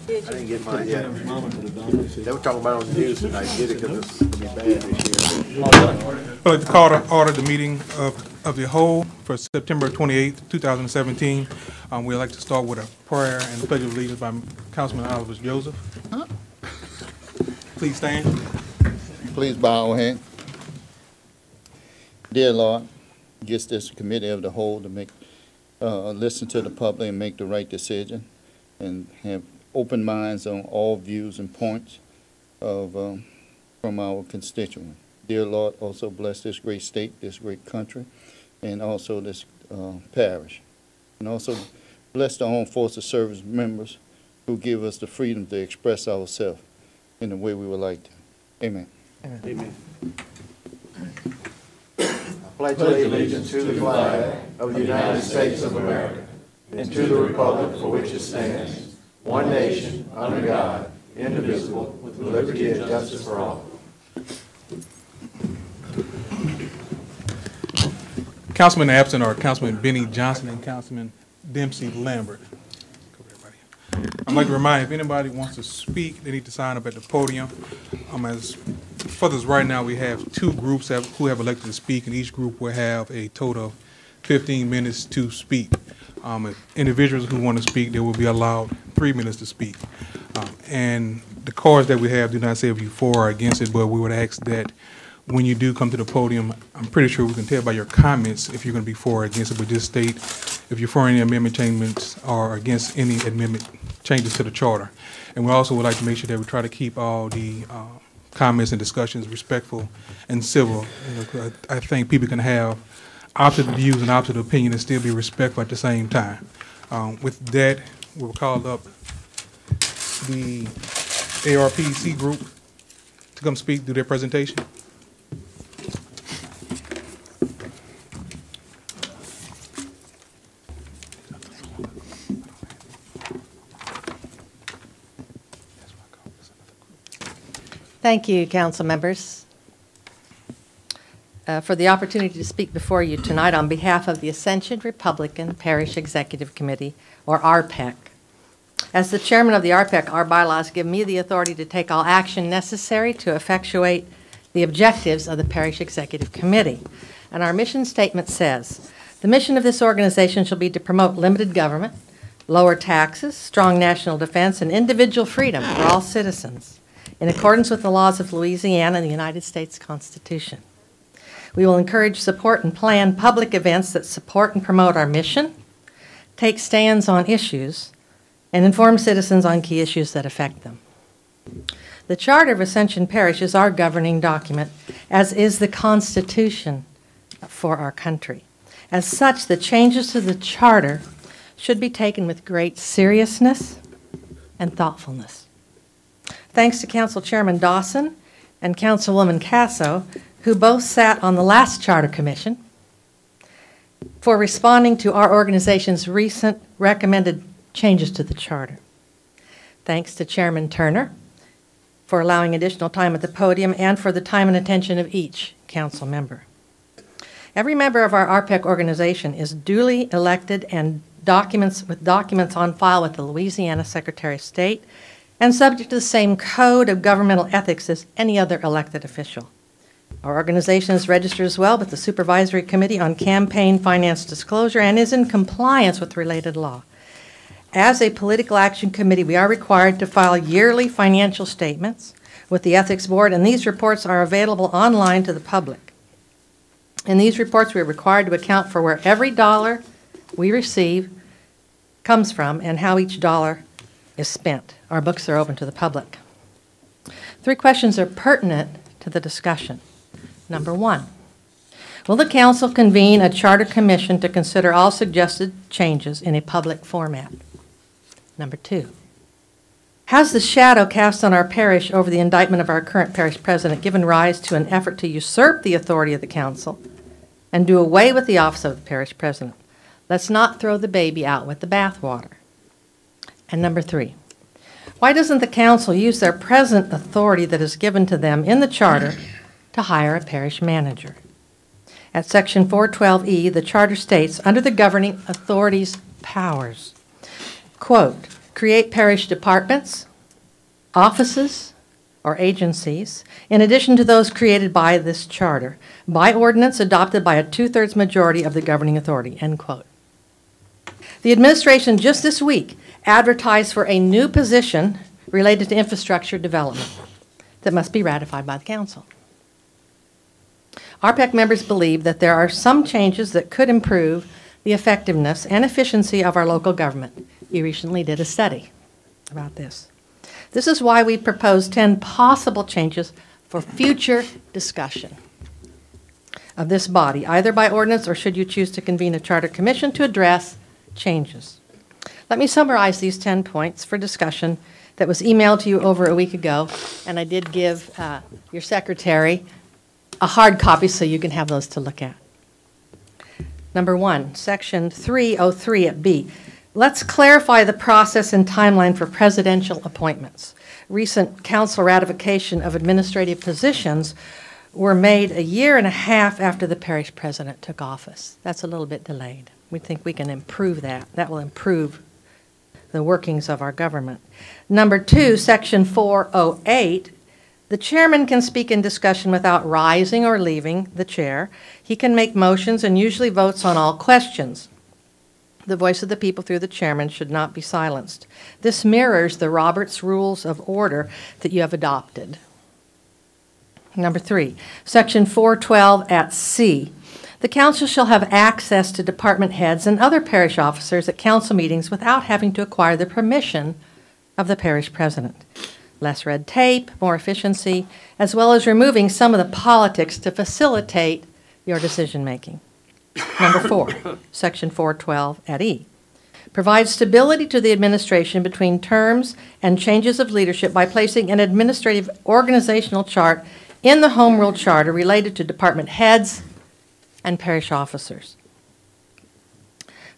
I didn't get mine yet. They were talking about it on the news, and I did it because it's going to be bad this year. I'd like to call to order the meeting of the whole for September 28th, 2017. We'd like to start with a prayer and the pledge of allegiance by Councilman Oliver Joseph. Please stand. Please bow our head. Dear Lord, get this committee of the whole to make, listen to the public and make the right decision and have open minds on all views and points of, from our constituents. Dear Lord, also bless this great state, this great country, and also this parish. And also bless the Armed Forces Service members who give us the freedom to express ourselves in the way we would like to. Amen. Amen. I pledge allegiance to the flag of the United States of America and to the republic for which it stands, one nation, under God, indivisible, with liberty and justice for all. Councilman absent are Councilman Benny Johnson and Councilman Dempsey Lambert. I'd like to remind, if anybody wants to speak, they need to sign up at the podium. As for this right now, we have two groups who have elected to speak, and each group will have a total of 15 minutes to speak. If individuals who want to speak, they will be allowed 3 minutes to speak. And the cards that we have do not say if you're for or against it, but we would ask that when you do come to the podium, I'm pretty sure we can tell by your comments if you're going to be for or against it, but just state if you're for any amendment changes or against any amendment changes to the charter. And we also would like to make sure that we try to keep all the comments and discussions respectful and civil. I think people can have opposite views and opposite opinions and still be respectful at the same time. With that, we'll call up the ARPC group to come speak, do their presentation. Thank you, council members, for the opportunity to speak before you tonight on behalf of the Ascension Republican Parish Executive Committee, or RPEC. As the chairman of the RPEC, our bylaws give me the authority to take all action necessary to effectuate the objectives of the Parish Executive Committee. And our mission statement says, the mission of this organization shall be to promote limited government, lower taxes, strong national defense, and individual freedom for all citizens, in accordance with the laws of Louisiana and the United States Constitution. We will encourage, support, and plan public events that support and promote our mission, take stands on issues, and inform citizens on key issues that affect them. The Charter of Ascension Parish is our governing document, as is the Constitution for our country. As such, the changes to the Charter should be taken with great seriousness and thoughtfulness. Thanks to Council Chairman Dawson and Councilwoman Casso, who both sat on the last Charter Commission, for responding to our organization's recent recommended changes to the Charter. Thanks to Chairman Turner for allowing additional time at the podium and for the time and attention of each council member. Every member of our RPEC organization is duly elected and documents on file with the Louisiana Secretary of State and subject to the same code of governmental ethics as any other elected official. Our organization is registered as well with the Supervisory Committee on Campaign Finance Disclosure and is in compliance with related law. As a political action committee, we are required to file yearly financial statements with the Ethics Board, and these reports are available online to the public. In these reports, we are required to account for where every dollar we receive comes from and how each dollar is spent. Our books are open to the public. 3 questions are pertinent to the discussion. Number 1, will the council convene a charter commission to consider all suggested changes in a public format? Number 2, has the shadow cast on our parish over the indictment of our current parish president given rise to an effort to usurp the authority of the council and do away with the office of the parish president? Let's not throw the baby out with the bathwater. And number 3, why doesn't the council use their present authority that is given to them in the charter to hire a parish manager? At section 412E, the charter states, under the governing authority's powers, quote, create parish departments, offices, or agencies, in addition to those created by this charter, by ordinance adopted by a 2/3 majority of the governing authority, end quote. The administration just this week advertised for a new position related to infrastructure development that must be ratified by the council. RPEC members believe that there are some changes that could improve the effectiveness and efficiency of our local government. You recently did a study about this. This is why we proposed 10 possible changes for future discussion of this body, either by ordinance or should you choose to convene a charter commission to address changes. Let me summarize these 10 points for discussion that was emailed to you over a week ago, and I did give your secretary a hard copy so you can have those to look at. Number 1, Section 303 at B. Let's clarify the process and timeline for presidential appointments. Recent council ratification of administrative positions were made a year and a half after the parish president took office. That's a little bit delayed. We think we can improve that. That will improve the workings of our government. Number 2, Section 408, the chairman can speak in discussion without rising or leaving the chair. He can make motions and usually votes on all questions. The voice of the people through the chairman should not be silenced. This mirrors the Roberts Rules of Order that you have adopted. Number 3, Section 412 at C. The council shall have access to department heads and other parish officers at council meetings without having to acquire the permission of the parish president. Less red tape, more efficiency, as well as removing some of the politics to facilitate your decision-making. Number 4, Section 412 at E. Provides stability to the administration between terms and changes of leadership by placing an administrative organizational chart in the Home Rule Charter related to department heads and parish officers.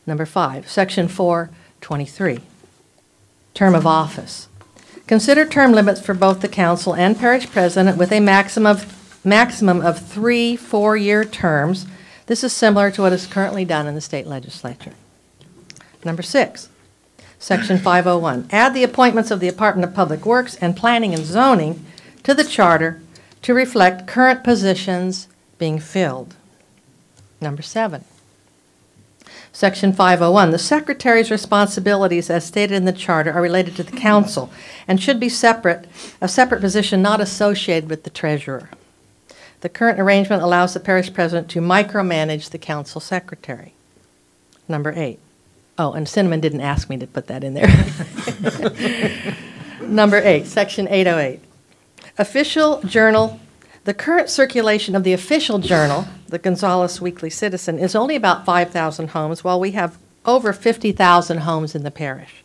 Number 5, Section 423, term of office. Consider term limits for both the council and parish president with a maximum of 3 4-year terms. This is similar to what is currently done in the state legislature. Number 6, Section 501, add the appointments of the Department of Public Works and Planning and Zoning to the charter to reflect current positions being filled. Number 7, Section 501, the secretary's responsibilities as stated in the charter are related to the council and should be a separate position not associated with the treasurer. The current arrangement allows the parish president to micromanage the council secretary. Number 8. Oh, and Cinnamon didn't ask me to put that in there. Number 8, Section 808. Official journal. The current circulation of the official journal, the Gonzales Weekly Citizen, is only about 5,000 homes, while we have over 50,000 homes in the parish.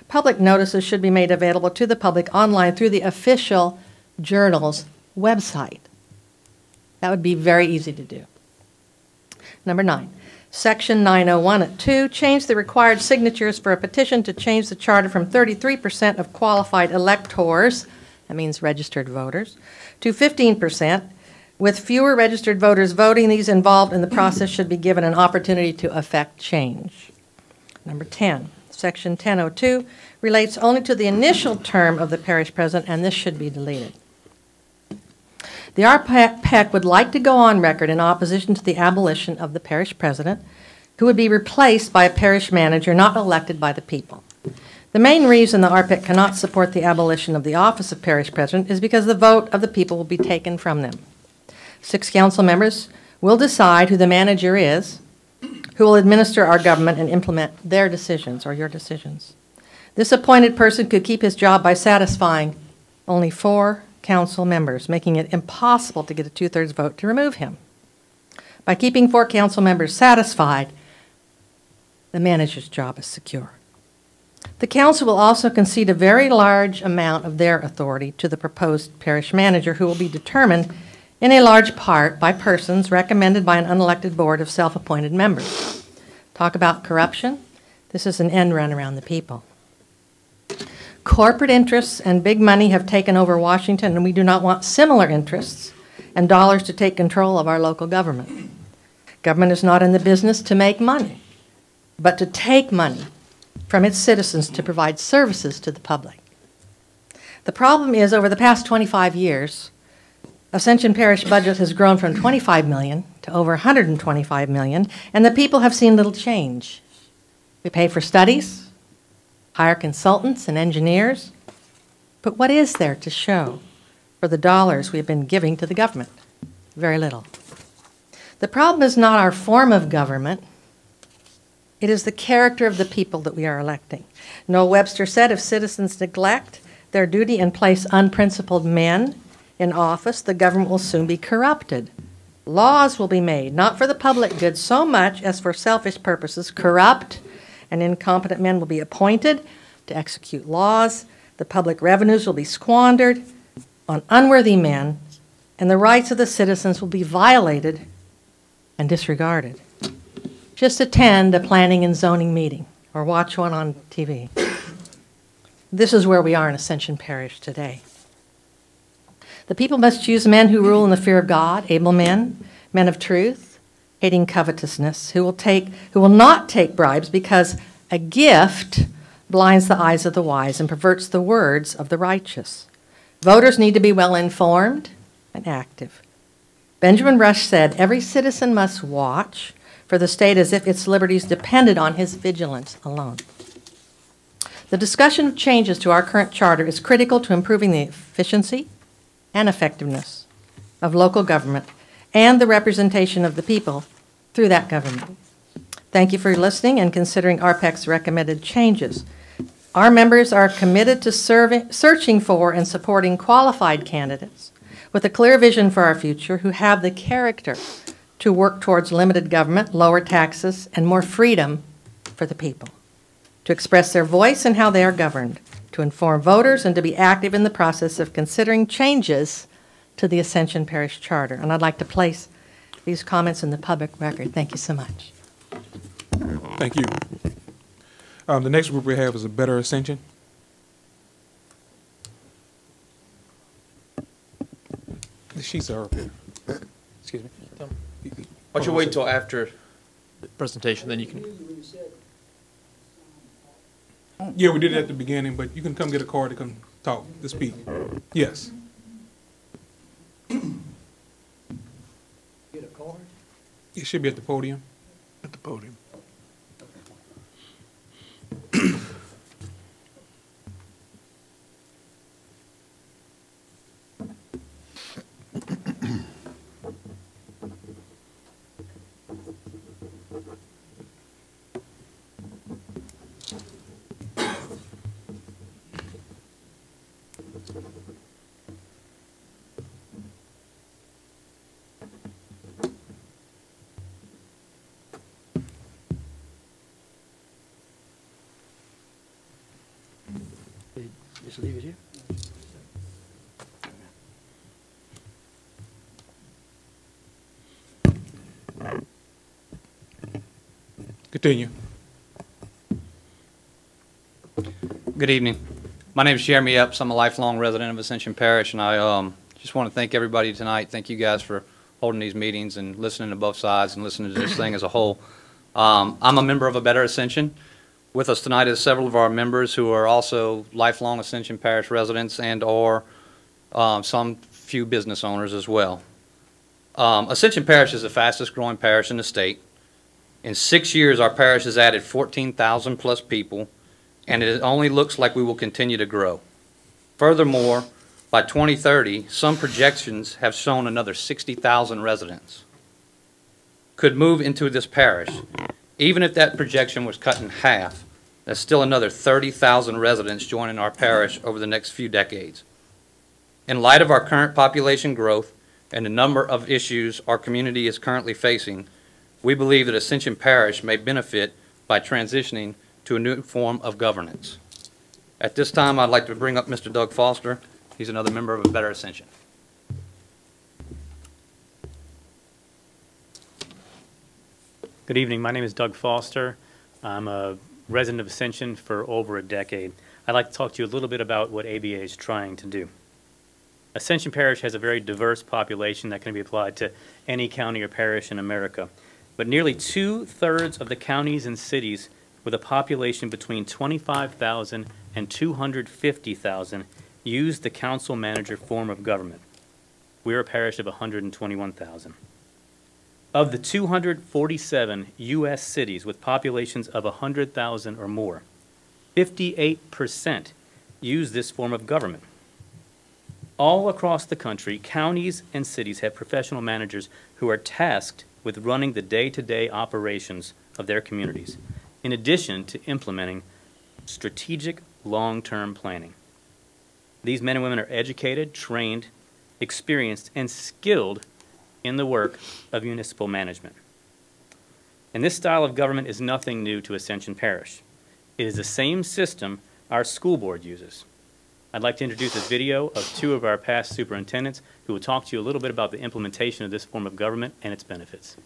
Public notices should be made available to the public online through the official journal's website. That would be very easy to do. Number 9, Section 901 at 2, change the required signatures for a petition to change the charter from 33% of qualified electors, that means registered voters, to 15%. With fewer registered voters voting, these involved in the process should be given an opportunity to effect change. Number 10, Section 1002 relates only to the initial term of the parish president, and this should be deleted. The RPEC would like to go on record in opposition to the abolition of the parish president, who would be replaced by a parish manager not elected by the people. The main reason the RPEC cannot support the abolition of the office of parish president is because the vote of the people will be taken from them. 6 council members will decide who the manager is, who will administer our government and implement their decisions or your decisions. This appointed person could keep his job by satisfying only 4 council members, making it impossible to get a 2/3 vote to remove him. By keeping 4 council members satisfied, the manager's job is secure. The council will also concede a very large amount of their authority to the proposed parish manager, who will be determined in a large part by persons recommended by an unelected board of self-appointed members. Talk about corruption. This is an end run around the people. Corporate interests and big money have taken over Washington, and we do not want similar interests and dollars to take control of our local government. Government is not in the business to make money, but to take money from its citizens to provide services to the public. The problem is, over the past 25 years, Ascension Parish budget has grown from 25 million to over 125 million, and the people have seen little change. We pay for studies, hire consultants and engineers, but what is there to show for the dollars we have been giving to the government? Very little. The problem is not our form of government, it is the character of the people that we are electing. Noel Webster said, if citizens neglect their duty and place unprincipled men in office, the government will soon be corrupted. Laws will be made, not for the public good so much as for selfish purposes. Corrupt and incompetent men will be appointed to execute laws. The public revenues will be squandered on unworthy men, and the rights of the citizens will be violated and disregarded. Just attend a planning and zoning meeting or watch one on TV. This is where we are in Ascension Parish today. The people must choose men who rule in the fear of God, able men, men of truth, hating covetousness, who will not take bribes, because a gift blinds the eyes of the wise and perverts the words of the righteous. Voters need to be well informed and active. Benjamin Rush said, every citizen must watch for the state as if its liberties depended on his vigilance alone. The discussion of changes to our current charter is critical to improving the efficiency and effectiveness of local government and the representation of the people through that government. Thank you for listening and considering RPEC's recommended changes. Our members are committed to searching for and supporting qualified candidates with a clear vision for our future who have the character to work towards limited government, lower taxes, and more freedom for the people, to express their voice and how they are governed, to inform voters, and to be active in the process of considering changes to the Ascension Parish Charter. And I'd like to place these comments in the public record. Thank you so much. Thank you. The next group we have is a Better Ascension. The sheets are up here. Excuse me. Why don't you wait until after the presentation, then you can. Yeah, we did it at the beginning, but you can come get a card to come talk, to speak. Yes. Get a card? It should be at the podium. At the podium. Just leave it here. Continue. Good evening. My name is Jeremy Epps. I'm a lifelong resident of Ascension Parish, and I just want to thank everybody tonight. Thank you guys for holding these meetings and listening to both sides and listening to this thing as a whole. I'm a member of a Better Ascension. With us tonight is several of our members who are also lifelong Ascension Parish residents and or some few business owners as well. Ascension Parish is the fastest growing parish in the state. In 6 years, our parish has added 14,000 plus people, and it only looks like we will continue to grow. Furthermore, by 2030, some projections have shown another 60,000 residents could move into this parish. Even if that projection was cut in half, that's still another 30,000 residents joining our parish over the next few decades. In light of our current population growth and the number of issues our community is currently facing, we believe that Ascension Parish may benefit by transitioning to a new form of governance. At this time, I'd like to bring up Mr. Doug Foster. He's another member of a Better Ascension. Good evening. My name is Doug Foster. I'm a resident of Ascension for over a decade. I'd like to talk to you a little bit about what ABA is trying to do. Ascension Parish has a very diverse population that can be applied to any county or parish in America. But nearly 2/3 of the counties and cities with a population between 25,000 and 250,000 use the council manager form of government. We're a parish of 121,000. Of the 247 U.S. cities with populations of 100,000 or more, 58% use this form of government. All across the country, counties and cities have professional managers who are tasked with running the day-to-day operations of their communities, in addition to implementing strategic long-term planning. These men and women are educated, trained, experienced, and skilled in the work of municipal management. And this style of government is nothing new to Ascension Parish. It is the same system our school board uses. I'd like to introduce a video of two of our past superintendents who will talk to you a little bit about the implementation of this form of government and its benefits.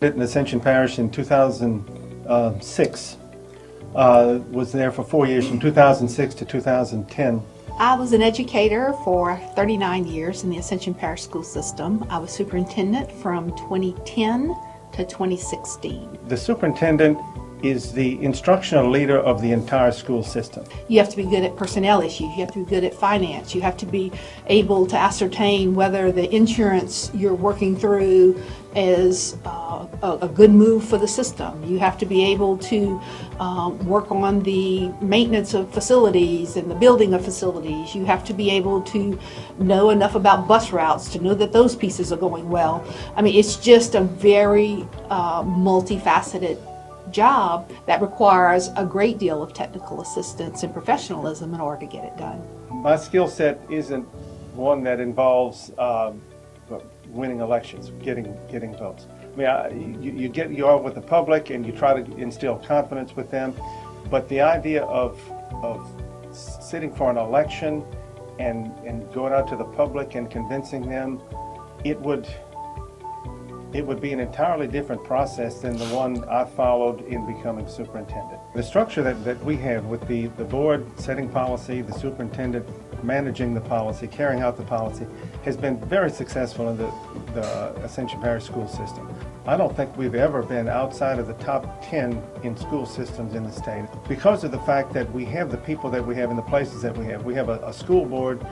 In Ascension Parish in 2006. Was there for 4 years, from 2006 to 2010. I was an educator for 39 years in the Ascension Parish school system. I was superintendent from 2010 to 2016. The superintendent is the instructional leader of the entire school system. You have to be good at personnel issues. You have to be good at finance. You have to be able to ascertain whether the insurance you're working through is a good move for the system. You have to be able to work on the maintenance of facilities and the building of facilities. You have to be able to know enough about bus routes to know that those pieces are going well. I mean, it's just a very multifaceted job that requires a great deal of technical assistance and professionalism in order to get it done. My skill set isn't one that involves winning elections, getting votes. I mean, you are with the public and you try to instill confidence with them, but the idea of sitting for an election and going out to the public and convincing them, it would be an entirely different process than the one I followed in becoming superintendent. The structure that we have with the board setting policy, the superintendent managing the policy, carrying out the policy, has been very successful in the Ascension Parish school system. I don't think we've ever been outside of the top 10 in school systems in the state because of the fact that we have the people that we have in the places that we have. We have a school board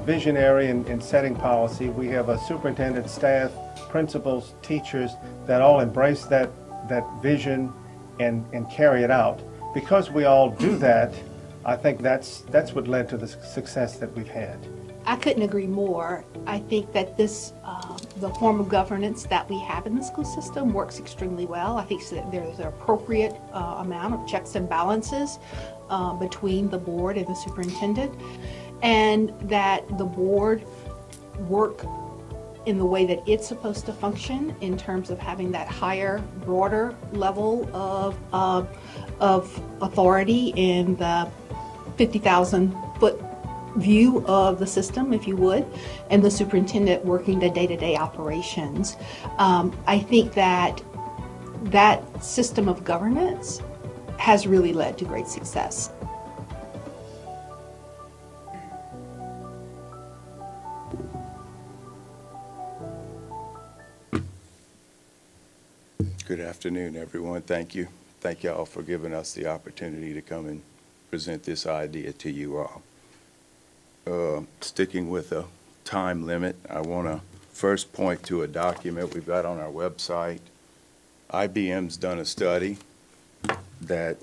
visionary in setting policy. We have a superintendent, staff, principals, teachers that all embrace that vision and carry it out. Because we all do that, I think that's what led to the success that we've had. I couldn't agree more. I think that this, the form of governance that we have in the school system works extremely well. I think that there's an appropriate amount of checks and balances between the board and the superintendent, and that the board work in the way that it's supposed to function in terms of having that higher, broader level of authority in the 50,000-foot view of the system, if you would, and the superintendent working the day-to-day operations. I think that system of governance has really led to great success. Good afternoon, everyone. Thank you. Thank you all for giving us the opportunity to come and present this idea to you all. Sticking with a time limit, I want to first point to a document we've got on our website. IBM's done a study that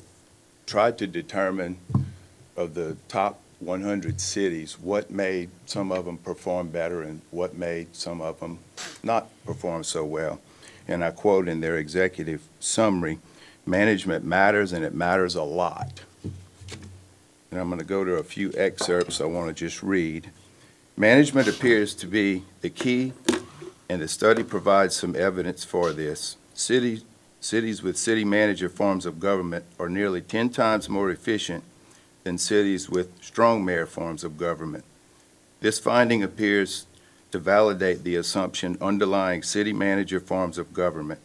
tried to determine of the top 100 cities what made some of them perform better and what made some of them not perform so well. And I quote in their executive summary, "Management matters, and it matters a lot." And I'm going to go to a few excerpts I want to just read. "Management appears to be the key, and the study provides some evidence for this. Cities with city manager forms of government are nearly 10 times more efficient than cities with strong mayor forms of government. This finding appears to validate the assumption underlying city manager forms of government,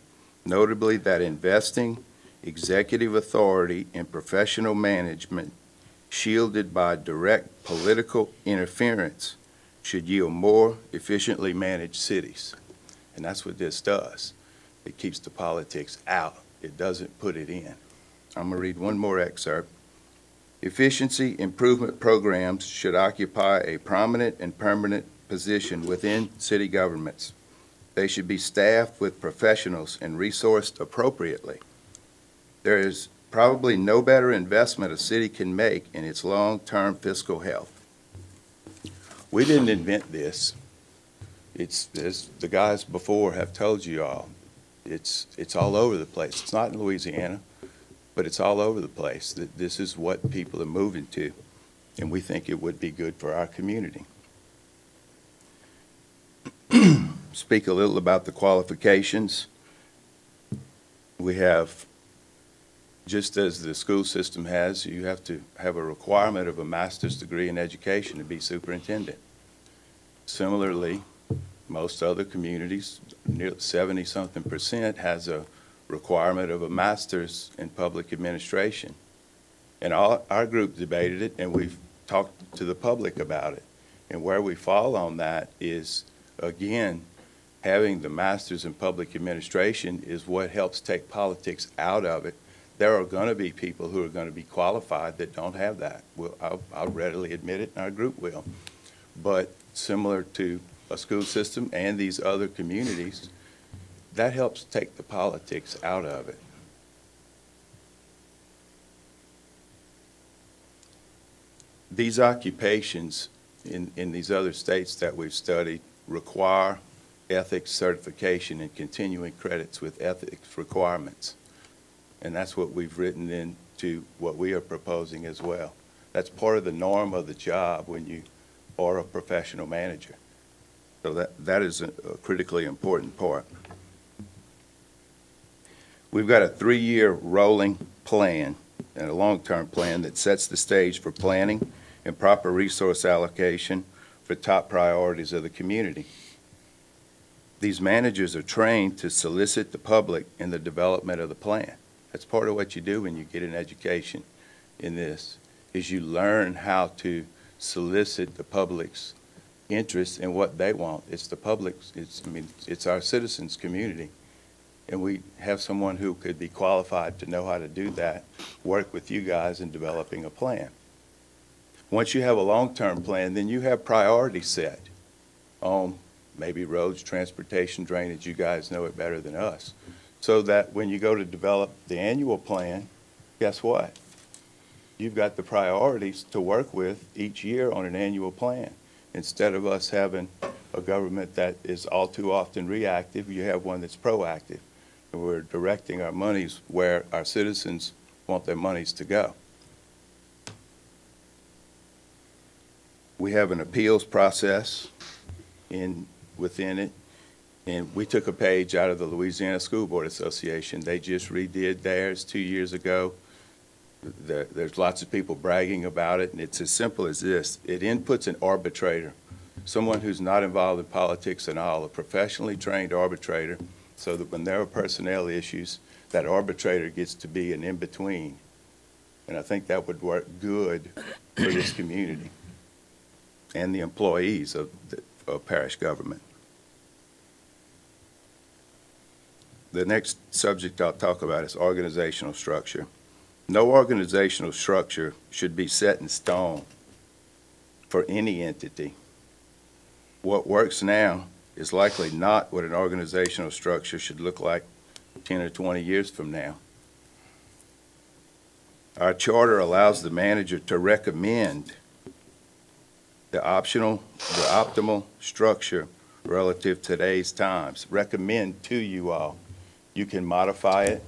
notably that investing, executive authority, and professional management shielded by direct political interference should yield more efficiently managed cities. And that's what this does. It keeps the politics out. It doesn't put it in. I'm going to read one more excerpt. Efficiency improvement programs should occupy a prominent and permanent position within city governments. They should be staffed with professionals and resourced appropriately. There is probably no better investment a city can make in its long-term fiscal health. We didn't invent this. It's, as the guys before have told you all, it's all over the place. It's not in Louisiana, but it's all over the place. That this is what people are moving to, and we think it would be good for our community. Speak a little about the qualifications. We have, just as the school system has, you have to have a requirement of a master's degree in education to be superintendent. Similarly, most other communities, near 70-something% has a requirement of a master's in public administration. And our group debated it, and we've talked to the public about it. And where we fall on that is, again, having the master's in public administration is what helps take politics out of it. There are going to be people who are going to be qualified that don't have that. I'll readily admit it, and our group will. But similar to a school system and these other communities, that helps take the politics out of it. These occupations in these other states that we've studied require ethics certification and continuing credits with ethics requirements. And that's what we've written into what we are proposing as well. That's part of the norm of the job when you are a professional manager. So that is a critically important part. We've got a 3-year rolling plan and a long-term plan that sets the stage for planning and proper resource allocation for top priorities of the community. These managers are trained to solicit the public in the development of the plan. That's part of what you do when you get an education in this, is you learn how to solicit the public's interest in what they want. It's the public's, it's our citizens' community. And we have someone who could be qualified to know how to do that, work with you guys in developing a plan. Once you have a long-term plan, then you have priorities set on maybe roads, transportation, drainage. You guys know it better than us. So that when you go to develop the annual plan, guess what? You've got the priorities to work with each year on an annual plan. Instead of us having a government that is all too often reactive, you have one that's proactive. And we're directing our monies where our citizens want their monies to go. We have an appeals process within it. And we took a page out of the Louisiana School Board Association. They just redid theirs 2 years ago. There's lots of people bragging about it, and it's as simple as this. It inputs an arbitrator, someone who's not involved in politics at all, a professionally trained arbitrator, so that when there are personnel issues, that arbitrator gets to be an in-between. And I think that would work good for this community and the employees of parish government. The next subject I'll talk about is organizational structure. No organizational structure should be set in stone for any entity. What works now is likely not what an organizational structure should look like 10 or 20 years from now. Our charter allows the manager to recommend the optimal structure relative to today's times. Recommend to you all. You can modify it.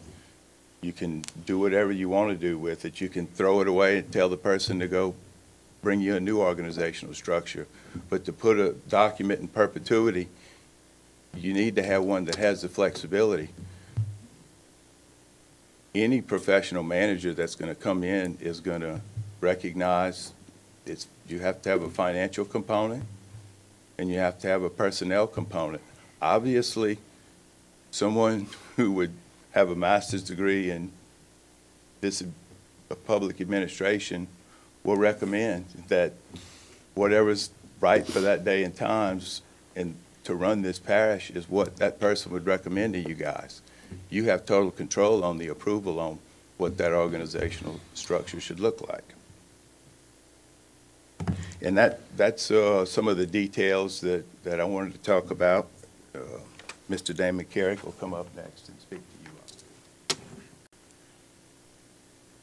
You can do whatever you want to do with it. You can throw it away and tell the person to go bring you a new organizational structure. But to put a document in perpetuity, you need to have one that has the flexibility. Any professional manager that's going to come in is going to recognize you have to have a financial component and you have to have a personnel component. Obviously, someone who would have a master's degree in this public administration will recommend that whatever's right for that day and times and to run this parish is what that person would recommend to you guys. You have total control on the approval on what that organizational structure should look like. And that's some of the details that I wanted to talk about. Mr. Damon Carrick will come up next and speak to you.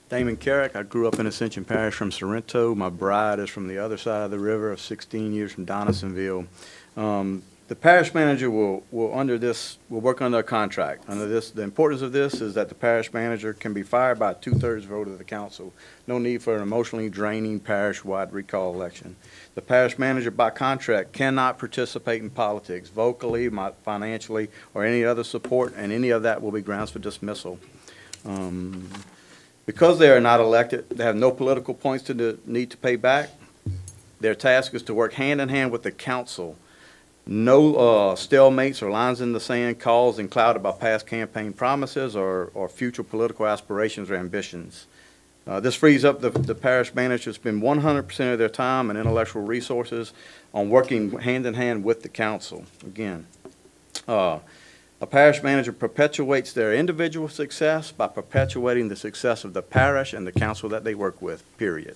Damon Carrick. I grew up in Ascension Parish from Sorrento. My bride is from the other side of the river, of 16 years from Donaldsonville. The parish manager will work under a contract. Under this, the importance of this is that the parish manager can be fired by a 2/3 vote of the council. No need for an emotionally draining parish-wide recall election. The parish manager by contract cannot participate in politics, vocally, financially, or any other support, and any of that will be grounds for dismissal. Because they are not elected, they have no political points to need to pay back. Their task is to work hand in hand with the council. No stalemates or lines in the sand caused and clouded by past campaign promises or future political aspirations or ambitions. This frees up the parish manager to spend 100% of their time and intellectual resources on working hand in hand with the council. Again, a parish manager perpetuates their individual success by perpetuating the success of the parish and the council that they work with, period.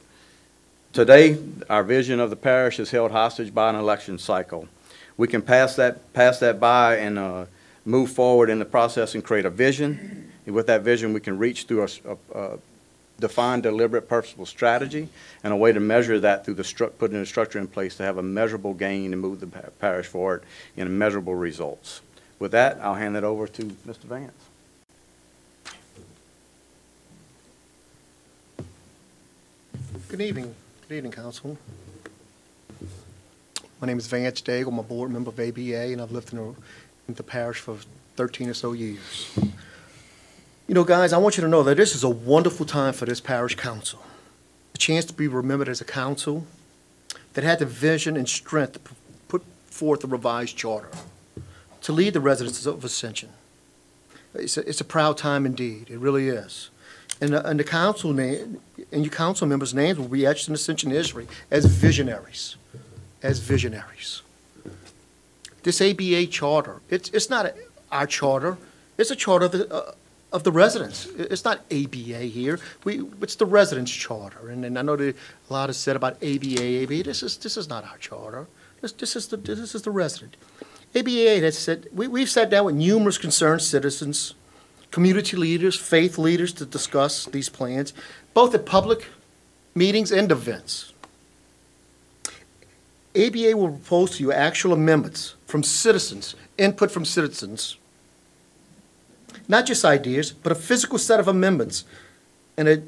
Today, our vision of the parish is held hostage by an election cycle. We can pass that by and move forward in the process and create a vision. And with that vision, we can reach through a defined, deliberate, purposeful strategy and a way to measure that through putting a structure in place to have a measurable gain and move the parish forward in measurable results. With that, I'll hand it over to Mr. Vance. Good evening. Good evening, Council. My name is Vance Daigle. I'm a board member of ABA, and I've lived in the parish for 13 or so years. You know, guys, I want you to know that this is a wonderful time for this parish council. A chance to be remembered as a council that had the vision and strength to put forth a revised charter to lead the residents of Ascension. It's a proud time indeed. It really is. And the council name and your council members' names will be etched in Ascension history as visionaries. As visionaries. This ABA charter, it's not our charter, it's a charter of the residents. It's not ABA here. It's the residents' charter. And I know that a lot is said about ABA. This is not our charter. This is the resident. ABA has said we've sat down with numerous concerned citizens, community leaders, faith leaders to discuss these plans, both at public meetings and events. ABA will propose to you actual amendments from citizens, input from citizens, not just ideas, but a physical set of amendments and a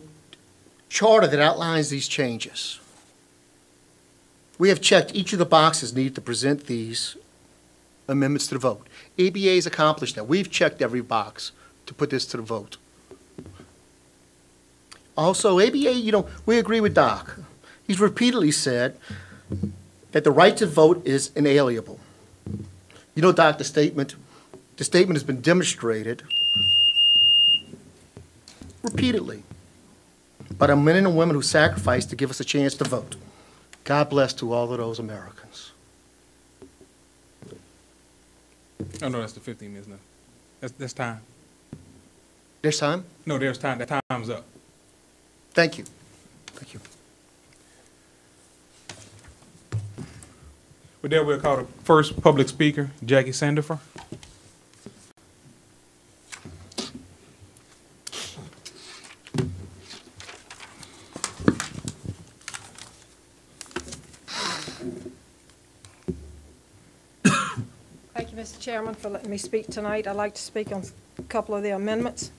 charter that outlines these changes. We have checked each of the boxes needed to present these amendments to the vote. ABA has accomplished that. We've checked every box to put this to the vote. Also, ABA, we agree with Doc. He's repeatedly said that the right to vote is inalienable. Doc, the statement has been demonstrated repeatedly by the men and women who sacrificed to give us a chance to vote. God bless to all of those Americans. Oh, no, that's the 15 minutes now. That's time. There's time? No, there's time. That time's up. Thank you. Thank you. With that, we'll call the first public speaker, Jackie Sandifer. Thank you, Mr. Chairman, for letting me speak tonight. I'd like to speak on a couple of the amendments.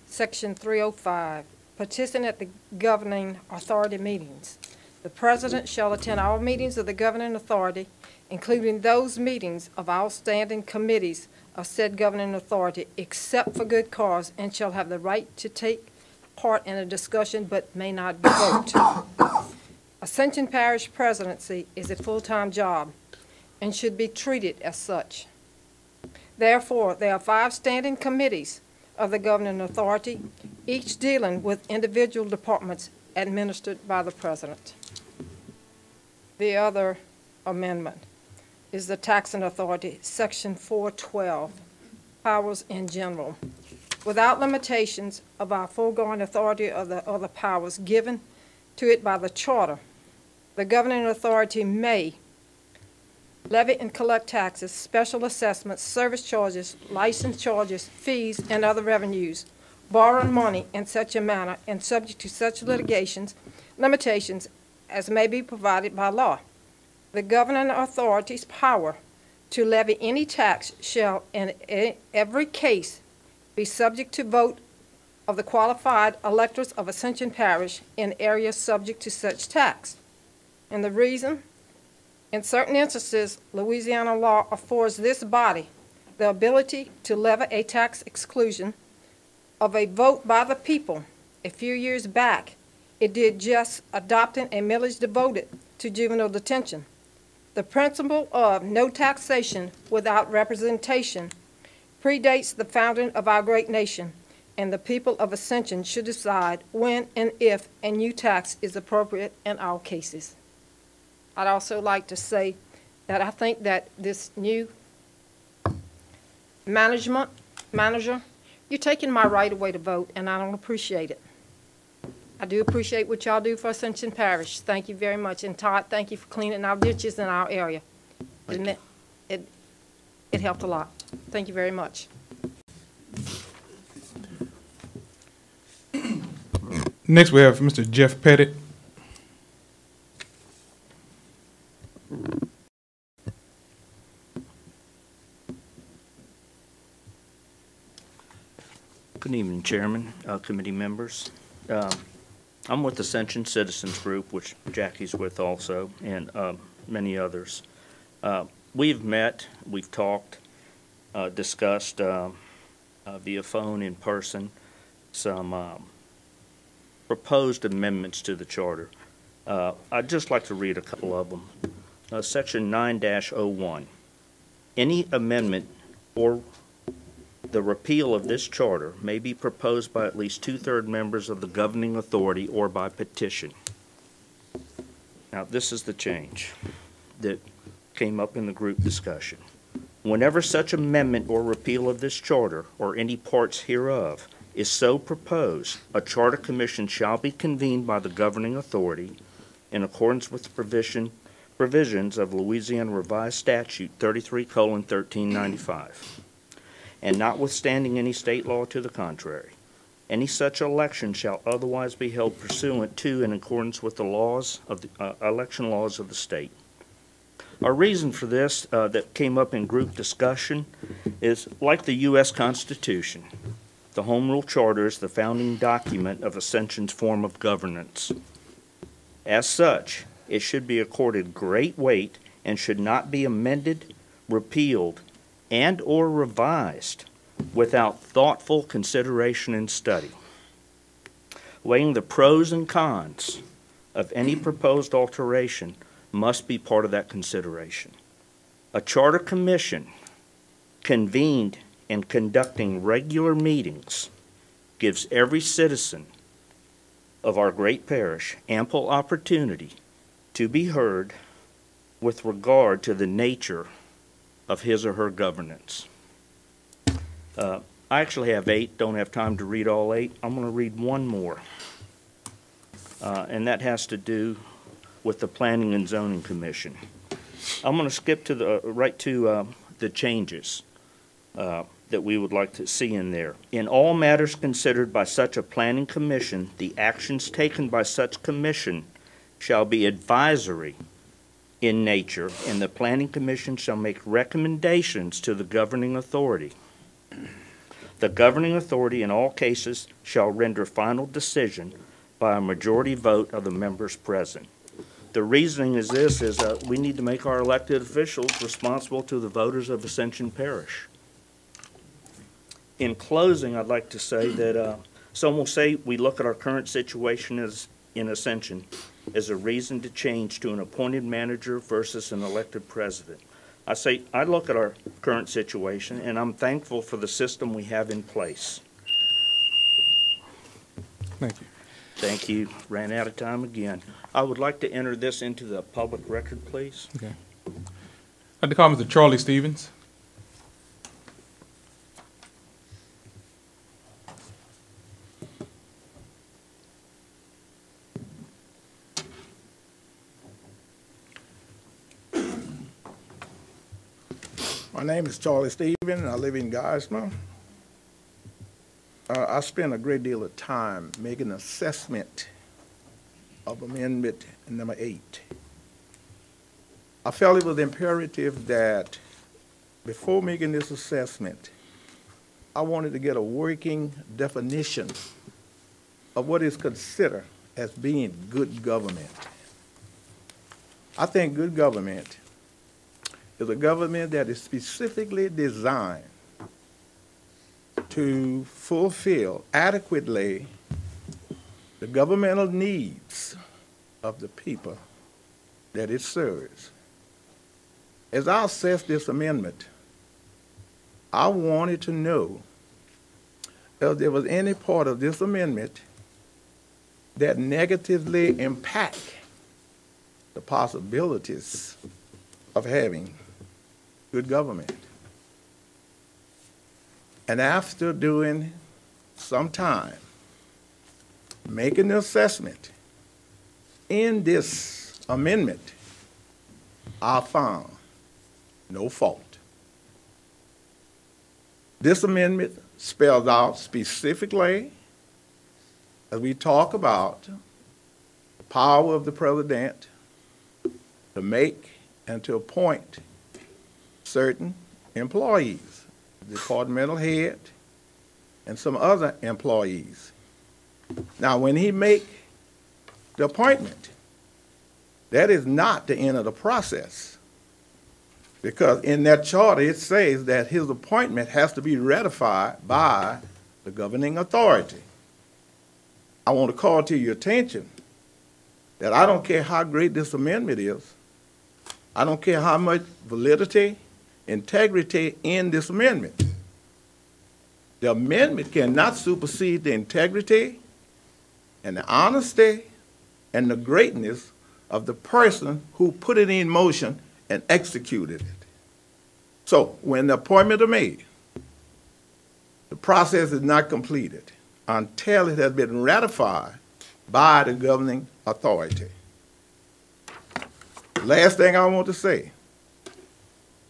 Section 305, petition at the governing authority meetings. The president shall attend all meetings of the governing authority, including those meetings of all standing committees of said governing authority, except for good cause, and shall have the right to take part in a discussion but may not be voted. Ascension Parish presidency is a full-time job and should be treated as such. Therefore, there are 5 standing committees of the governing authority, each dealing with individual departments administered by the president. The other amendment is the taxing authority, section 412, powers in general. Without limitations of our foregoing authority or the other powers given to it by the charter, the governing authority may levy and collect taxes, special assessments, service charges, license charges, fees, and other revenues, borrow money in such a manner and subject to such limitations as may be provided by law. The governing authority's power to levy any tax shall in every case be subject to vote of the qualified electors of Ascension Parish in areas subject to such tax. And the reason? In certain instances, Louisiana law affords this body the ability to levy a tax exclusion of a vote by the people. A few years back, it did just adopting a millage devoted to juvenile detention. The principle of no taxation without representation predates the founding of our great nation, and the people of Ascension should decide when and if a new tax is appropriate in all cases. I'd also like to say that I think that this new manager, you're taking my right away to vote, and I don't appreciate it. I do appreciate what y'all do for Ascension Parish. Thank you very much. And Todd, thank you for cleaning our ditches in our area. It helped a lot. Thank you very much. Next, we have Mr. Jeff Pettit. Good evening, Chairman, committee members. I'm with Ascension Citizens Group, which Jackie's with also, and many others. We've met, we've talked, discussed via phone, in person, some proposed amendments to the charter. I'd just like to read a couple of them. Section 9-01. Any amendment or the repeal of this charter may be proposed by at least 2/3 members of the governing authority or by petition. Now, this is the change that came up in the group discussion. Whenever such amendment or repeal of this charter or any parts hereof is so proposed, a charter commission shall be convened by the governing authority in accordance with the provisions of Louisiana Revised Statute 33:1395. And notwithstanding any state law to the contrary, any such election shall otherwise be held pursuant to and in accordance with the laws of the election laws of the state. Our reason for this that came up in group discussion is, like the U.S. Constitution, the Home Rule Charter is the founding document of Ascension's form of governance. As such, it should be accorded great weight and should not be amended, repealed, and or revised without thoughtful consideration and study. Weighing the pros and cons of any proposed alteration must be part of that consideration. A charter commission convened and conducting regular meetings gives every citizen of our great parish ample opportunity to be heard with regard to the nature of his or her governance. I actually have 8, don't have time to read all 8. I'm going to read one more, and that has to do with the Planning and Zoning Commission. I'm going to skip to the changes that we would like to see in there. In all matters considered by such a planning commission, the actions taken by such commission shall be advisory in nature, and the Planning Commission shall make recommendations to the governing authority. The governing authority in all cases shall render final decision by a majority vote of the members present. The reasoning is this, we need to make our elected officials responsible to the voters of Ascension Parish. In closing, I'd like to say that some will say we look at our current situation as in Ascension as a reason to change to an appointed manager versus an elected president. I look at our current situation, and I'm thankful for the system we have in place. Thank you. Thank you. Ran out of time again. I would like to enter this into the public record, please. Okay. I'd like to call Mr. Charlie Stevens. My name is Charlie Stevens, and I live in Geismar. I spent a great deal of time making an assessment of Amendment number 8. I felt it was imperative that before making this assessment, I wanted to get a working definition of what is considered as being good government. I think good government is a government that is specifically designed to fulfill adequately the governmental needs of the people that it serves. As I assess this amendment, I wanted to know if there was any part of this amendment that negatively impact the possibilities of having good government. And after doing some time, making the assessment in this amendment, I found no fault. This amendment spells out specifically, as we talk about the power of the president to make and to appoint certain employees, departmental head, and some other employees. Now, when he make the appointment, that is not the end of the process, because in that charter it says that his appointment has to be ratified by the governing authority. I want to call to your attention that I don't care how great this amendment is, I don't care how much validity, integrity in this amendment. The amendment cannot supersede the integrity and the honesty and the greatness of the person who put it in motion and executed it. So when the appointment is made, the process is not completed until it has been ratified by the governing authority. Last thing I want to say,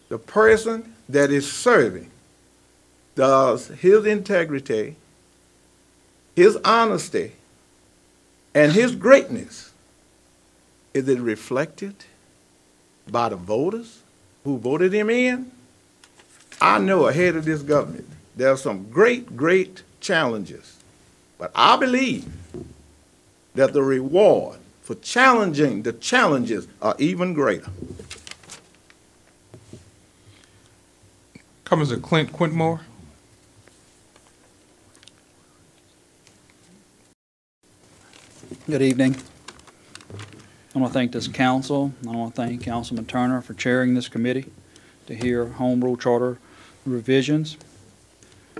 the person that is serving, does his integrity, his honesty, and his greatness, is it reflected by the voters who voted him in? I know ahead of this government, there are some great, great challenges, but I believe that the reward for challenging the challenges are even greater. Mr. Clint Quintmore. Good evening. I want to thank this council. I want to thank Councilman Turner for chairing this committee to hear Home Rule Charter revisions.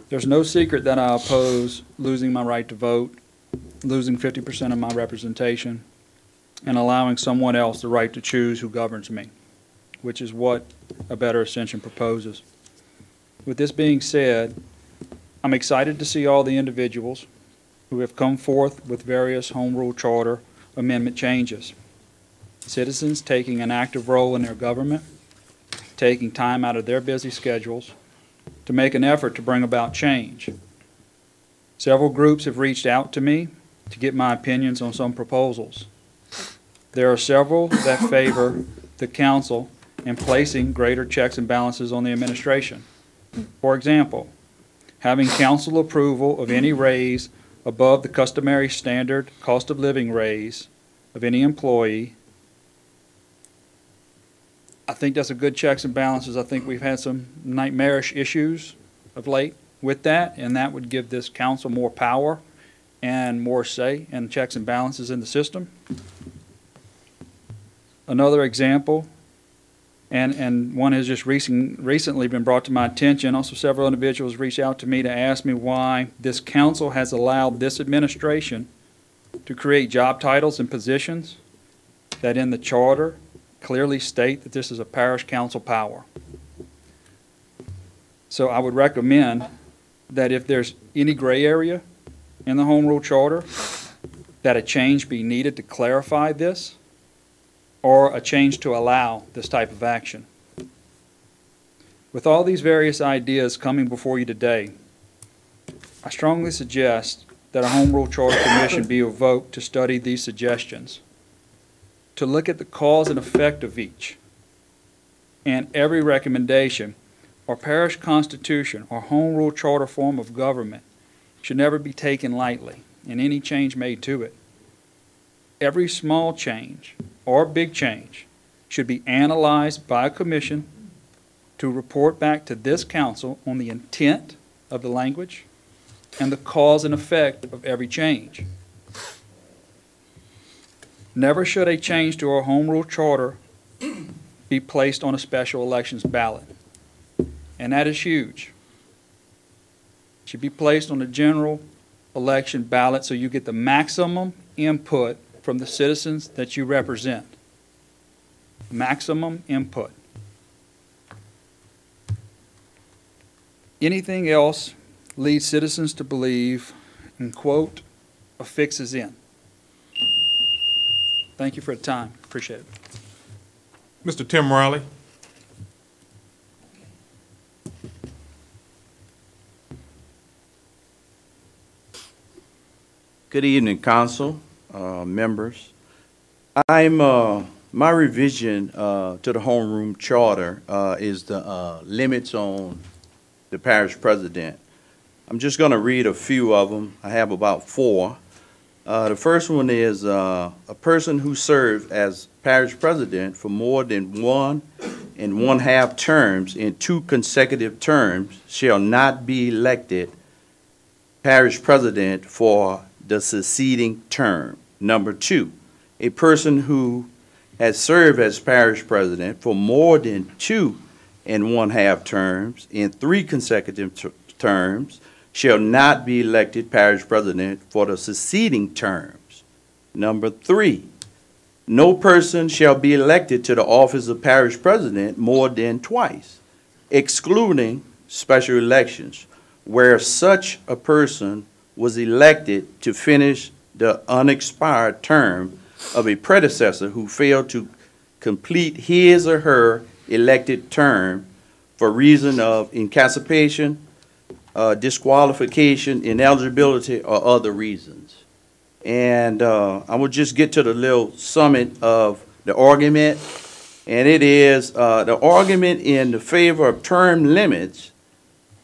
There's no secret that I oppose losing my right to vote, losing 50% of my representation, and allowing someone else the right to choose who governs me, which is what a better Ascension proposes. With this being said, I'm excited to see all the individuals who have come forth with various Home Rule Charter amendment changes. Citizens taking an active role in their government, taking time out of their busy schedules to make an effort to bring about change. Several groups have reached out to me to get my opinions on some proposals. There are several that favor the council in placing greater checks and balances on the administration. For example, having council approval of any raise above the customary standard cost of living raise of any employee. I think that's a good checks and balances. I think we've had some nightmarish issues of late with that, and that would give this council more power and more say in checks and balances in the system. Another example, and one has just recently been brought to my attention. Also, several individuals reached out to me to ask me why this council has allowed this administration to create job titles and positions that in the charter clearly state that this is a parish council power. So I would recommend that if there's any gray area in the Home Rule Charter, that a change be needed to clarify this, or a change to allow this type of action. With all these various ideas coming before you today, I strongly suggest that a Home Rule Charter Commission be evoked to study these suggestions, to look at the cause and effect of each, and every recommendation or parish constitution or Home Rule Charter form of government should never be taken lightly in any change made to it. Every small change or big change should be analyzed by a commission to report back to this council on the intent of the language and the cause and effect of every change. Never should a change to our Home Rule Charter be placed on a special elections ballot. And that is huge. It should be placed on a general election ballot so you get the maximum input from the citizens that you represent. Maximum input. Anything else leads citizens to believe, and quote, a fix is in. Thank you for the time. Appreciate it. Mr. Tim Riley. Good evening, council, members. My revision to the homeroom charter is the limits on the parish president. I'm just going to read a few of them. I have about 4. The first one is a person who served as parish president for more than 1 1/2 terms in 2 consecutive terms shall not be elected parish president for the succeeding term. Number 2, a person who has served as parish president for more than 2 1/2 terms in 3 consecutive terms shall not be elected parish president for the succeeding terms. Number 3, no person shall be elected to the office of parish president more than twice, excluding special elections, where such a person was elected to finish the unexpired term of a predecessor who failed to complete his or her elected term for reason of incapacitation, disqualification, ineligibility, or other reasons. And I will just get to the little summit of the argument, and it is the argument in the favor of term limits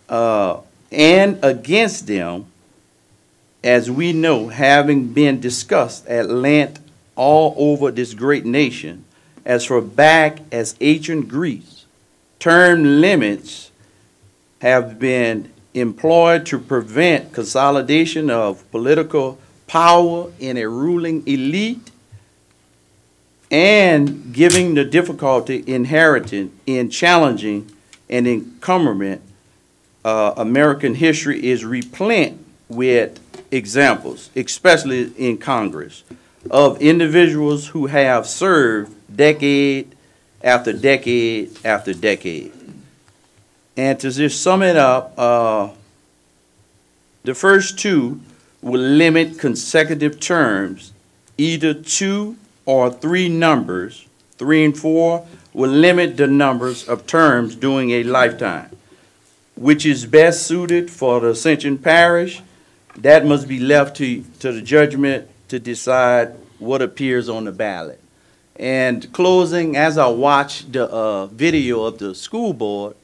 and against them, as we know, having been discussed at length all over this great nation, as far back as ancient Greece. Term limits have been employed to prevent consolidation of political power in a ruling elite and giving the difficulty inherent in challenging and incumbent. American history is replete with examples, especially in Congress, of individuals who have served decade after decade after decade. And to just sum it up, the first 2 will limit consecutive terms, either 2 or 3 numbers. 3 and 4 will limit the numbers of terms during a lifetime. Which is best suited for the Ascension Parish, that must be left to the judgment to decide what appears on the ballot. And closing, as I watched the video of the school board,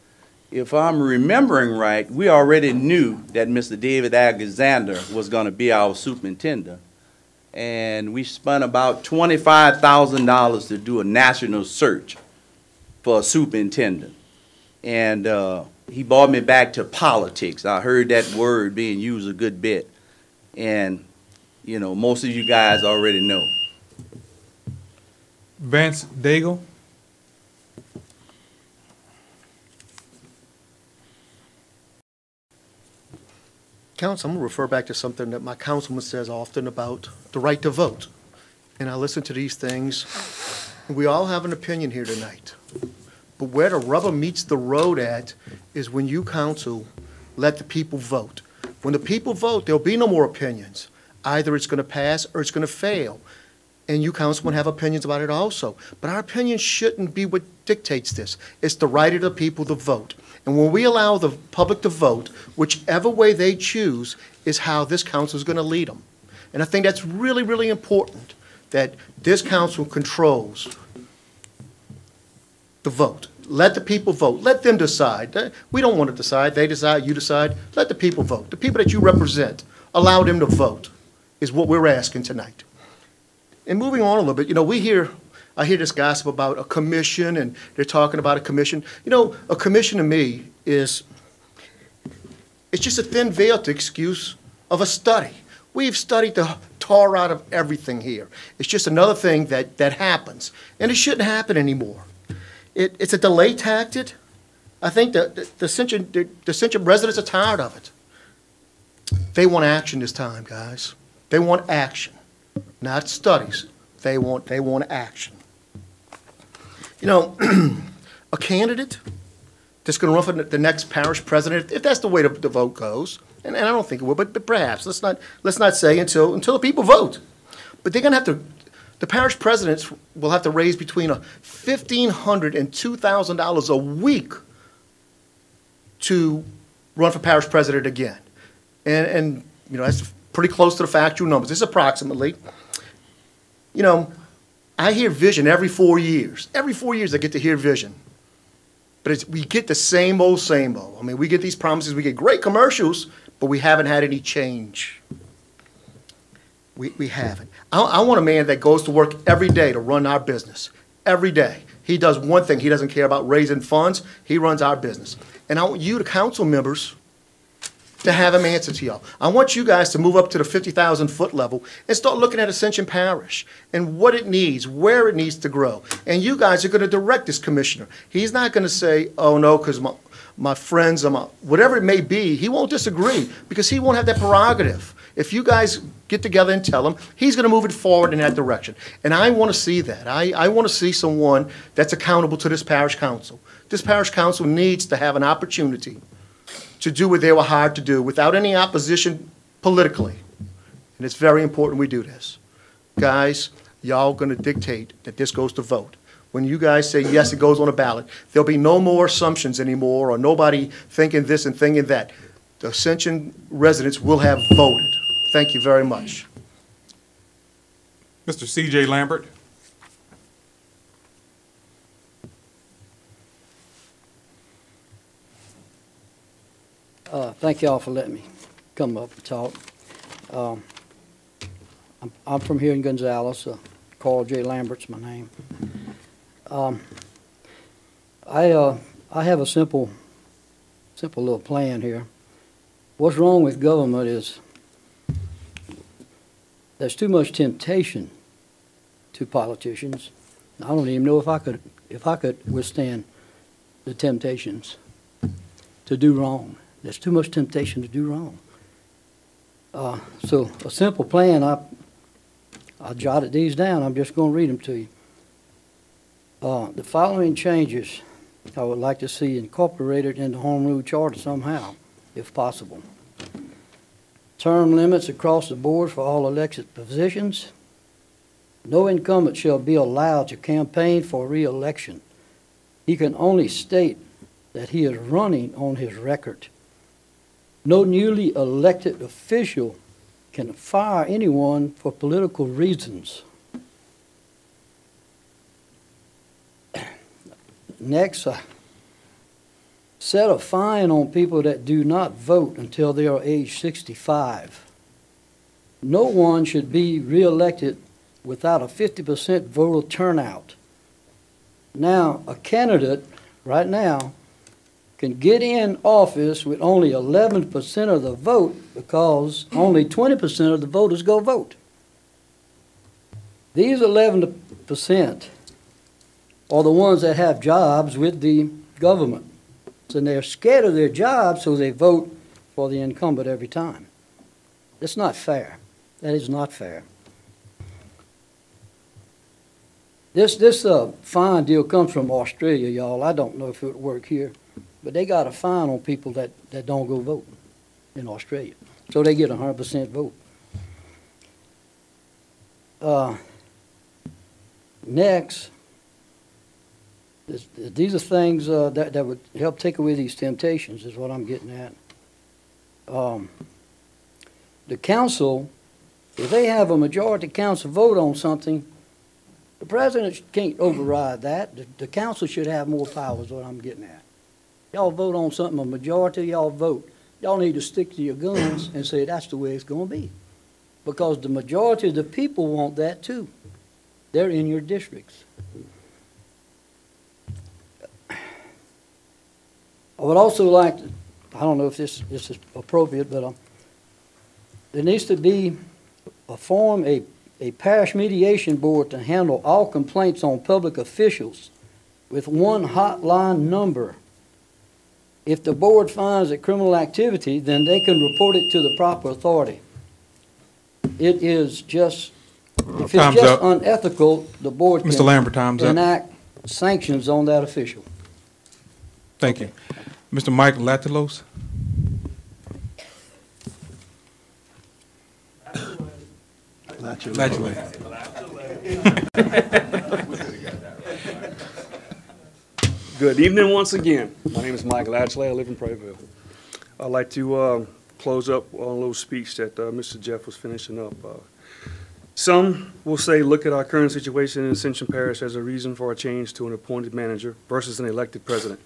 if I'm remembering right, we already knew that Mr. David Alexander was going to be our superintendent. And we spent about $25,000 to do a national search for a superintendent. And he brought me back to politics. I heard that word being used a good bit. And, you know, most of you guys already know. Vance Daigle. Council, I'm going to refer back to something that my councilman says often about the right to vote. and I listen to these things, and we all have an opinion here tonight. But where the rubber meets the road at is when you council let the people vote. When the people vote, there'll be no more opinions. Either it's going to pass or it's going to fail. And you councilmen have opinions about it also. But our opinion shouldn't be what dictates this. It's the right of the people to vote. And when we allow the public to vote, whichever way they choose is how this council is going to lead them. And I think that's really, really important, that this council controls the vote. Let the people vote. Let them decide. We don't want to decide. They decide, you decide. Let the people vote. The people that you represent, allow them to vote, is what we're asking tonight. And moving on a little bit, I hear this gossip about a commission, and they're talking about a commission. A commission to me it's just a thin veiled excuse of a study. We've studied the tar out of everything here. It's just another thing that happens, and it shouldn't happen anymore. It's a delay tactic. I think the Ascension residents are tired of it. They want action this time, guys. They want action, not studies. They want action. A candidate that's going to run for the next parish president, if that's the way the vote goes, and I don't think it will, but perhaps let's not say until the people vote. But they're going to have to. The parish presidents will have to raise between $1,500 and $2,000 a week to run for parish president again, and that's pretty close to the factual numbers. It's approximately. I hear vision every 4 years. Every 4 years I get to hear vision. But we get the same old, same old. I mean, we get these promises, we get great commercials, but we haven't had any change. We haven't. I want a man that goes to work every day to run our business. Every day. He does one thing. He doesn't care about raising funds. He runs our business. And I want you, the council members, to have him answer to y'all. I want you guys to move up to the 50,000-foot level and start looking at Ascension Parish and what it needs, where it needs to grow. And you guys are going to direct this commissioner. He's not going to say, oh, no, because my friends, whatever it may be, he won't disagree because he won't have that prerogative. If you guys get together and tell him, he's going to move it forward in that direction. And I want to see that. I want to see someone that's accountable to this parish council. This parish council needs to have an opportunity to do what they were hired to do without any opposition politically. And it's very important we do this. Guys, y'all going to dictate that this goes to vote. When you guys say, yes, it goes on a ballot, there'll be no more assumptions anymore or nobody thinking this and thinking that. The Ascension residents will have voted. Thank you very much. Mr. C.J. Lambert. Thank y'all for letting me come up and talk. I'm from here in Gonzales. Carl J. Lambert's my name. I have a simple little plan here. What's wrong with government is there's too much temptation to politicians. I don't even know if I could withstand the temptations to do wrong. There's too much temptation to do wrong. So a simple plan, I jotted these down. I'm just going to read them to you. The following changes I would like to see incorporated in the Home Rule Charter somehow, if possible. Term limits across the board for all elected positions. No incumbent shall be allowed to campaign for re-election. He can only state that he is running on his record. No newly elected official can fire anyone for political reasons. Next, set a fine on people that do not vote until they are age 65. No one should be reelected without a 50% voter turnout. Now, a candidate right now can get in office with only 11% of the vote because only 20% of the voters go vote. These 11% are the ones that have jobs with the government. So they're scared of their jobs, so they vote for the incumbent every time. That's not fair. That is not fair. This fine deal comes from Australia, y'all. I don't know if it would work here, but they got a fine on people that don't go vote in Australia. So they get 100% vote. Next, these are things that would help take away these temptations, is what I'm getting at. The council, if they have a majority council vote on something, the president can't override that. The council should have more power, is what I'm getting at. Y'all vote on something, a majority of y'all vote. Y'all need to stick to your guns and say that's the way it's going to be. Because the majority of the people want that too. They're in your districts. I would also like to, I don't know if this is appropriate, but there needs to be a parish mediation board to handle all complaints on public officials with one hotline number. If the board finds a criminal activity, then they can report it to the proper authority. It is just, if it's just unethical, the board can Mr. Lambert, time's up. enact sanctions on that official. Thank you. Mr. Mike Latilos. Good evening once again. My name is Mike Latchley. I live in Prairieville. I'd like to close up on a little speech that Mr. Jeff was finishing up. Some will say, look at our current situation in Ascension Parish as a reason for a change to an appointed manager versus an elected president.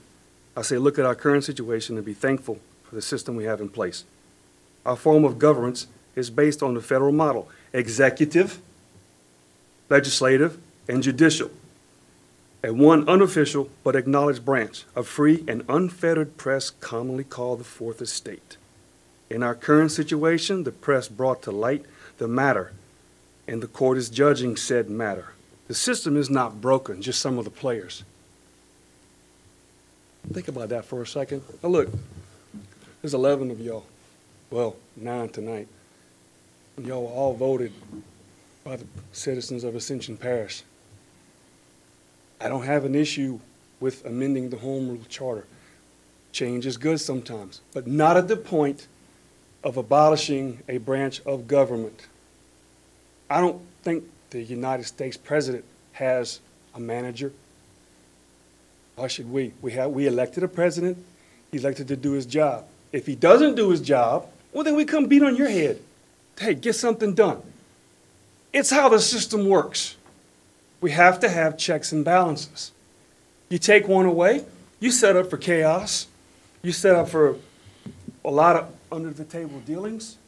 I say, look at our current situation and be thankful for the system we have in place. Our form of governance is based on the federal model: executive, legislative, and judicial, and one unofficial but acknowledged branch of free and unfettered press commonly called the Fourth Estate. In our current situation, the press brought to light the matter, and the court is judging said matter. The system is not broken, just some of the players. Think about that for a second. Now look, there's 11 of y'all. Well, 9 tonight. And y'all were all voted by the citizens of Ascension Parish. I don't have an issue with amending the Home Rule Charter. Change is good sometimes, but not at the point of abolishing a branch of government. I don't think the United States president has a manager. Why should we? We elected a president. He's elected to do his job. If he doesn't do his job, well, then we come beat on your head. Hey, get something done. It's how the system works. We have to have checks and balances. You take one away, you set up for chaos. You set up for a lot of under-the-table dealings.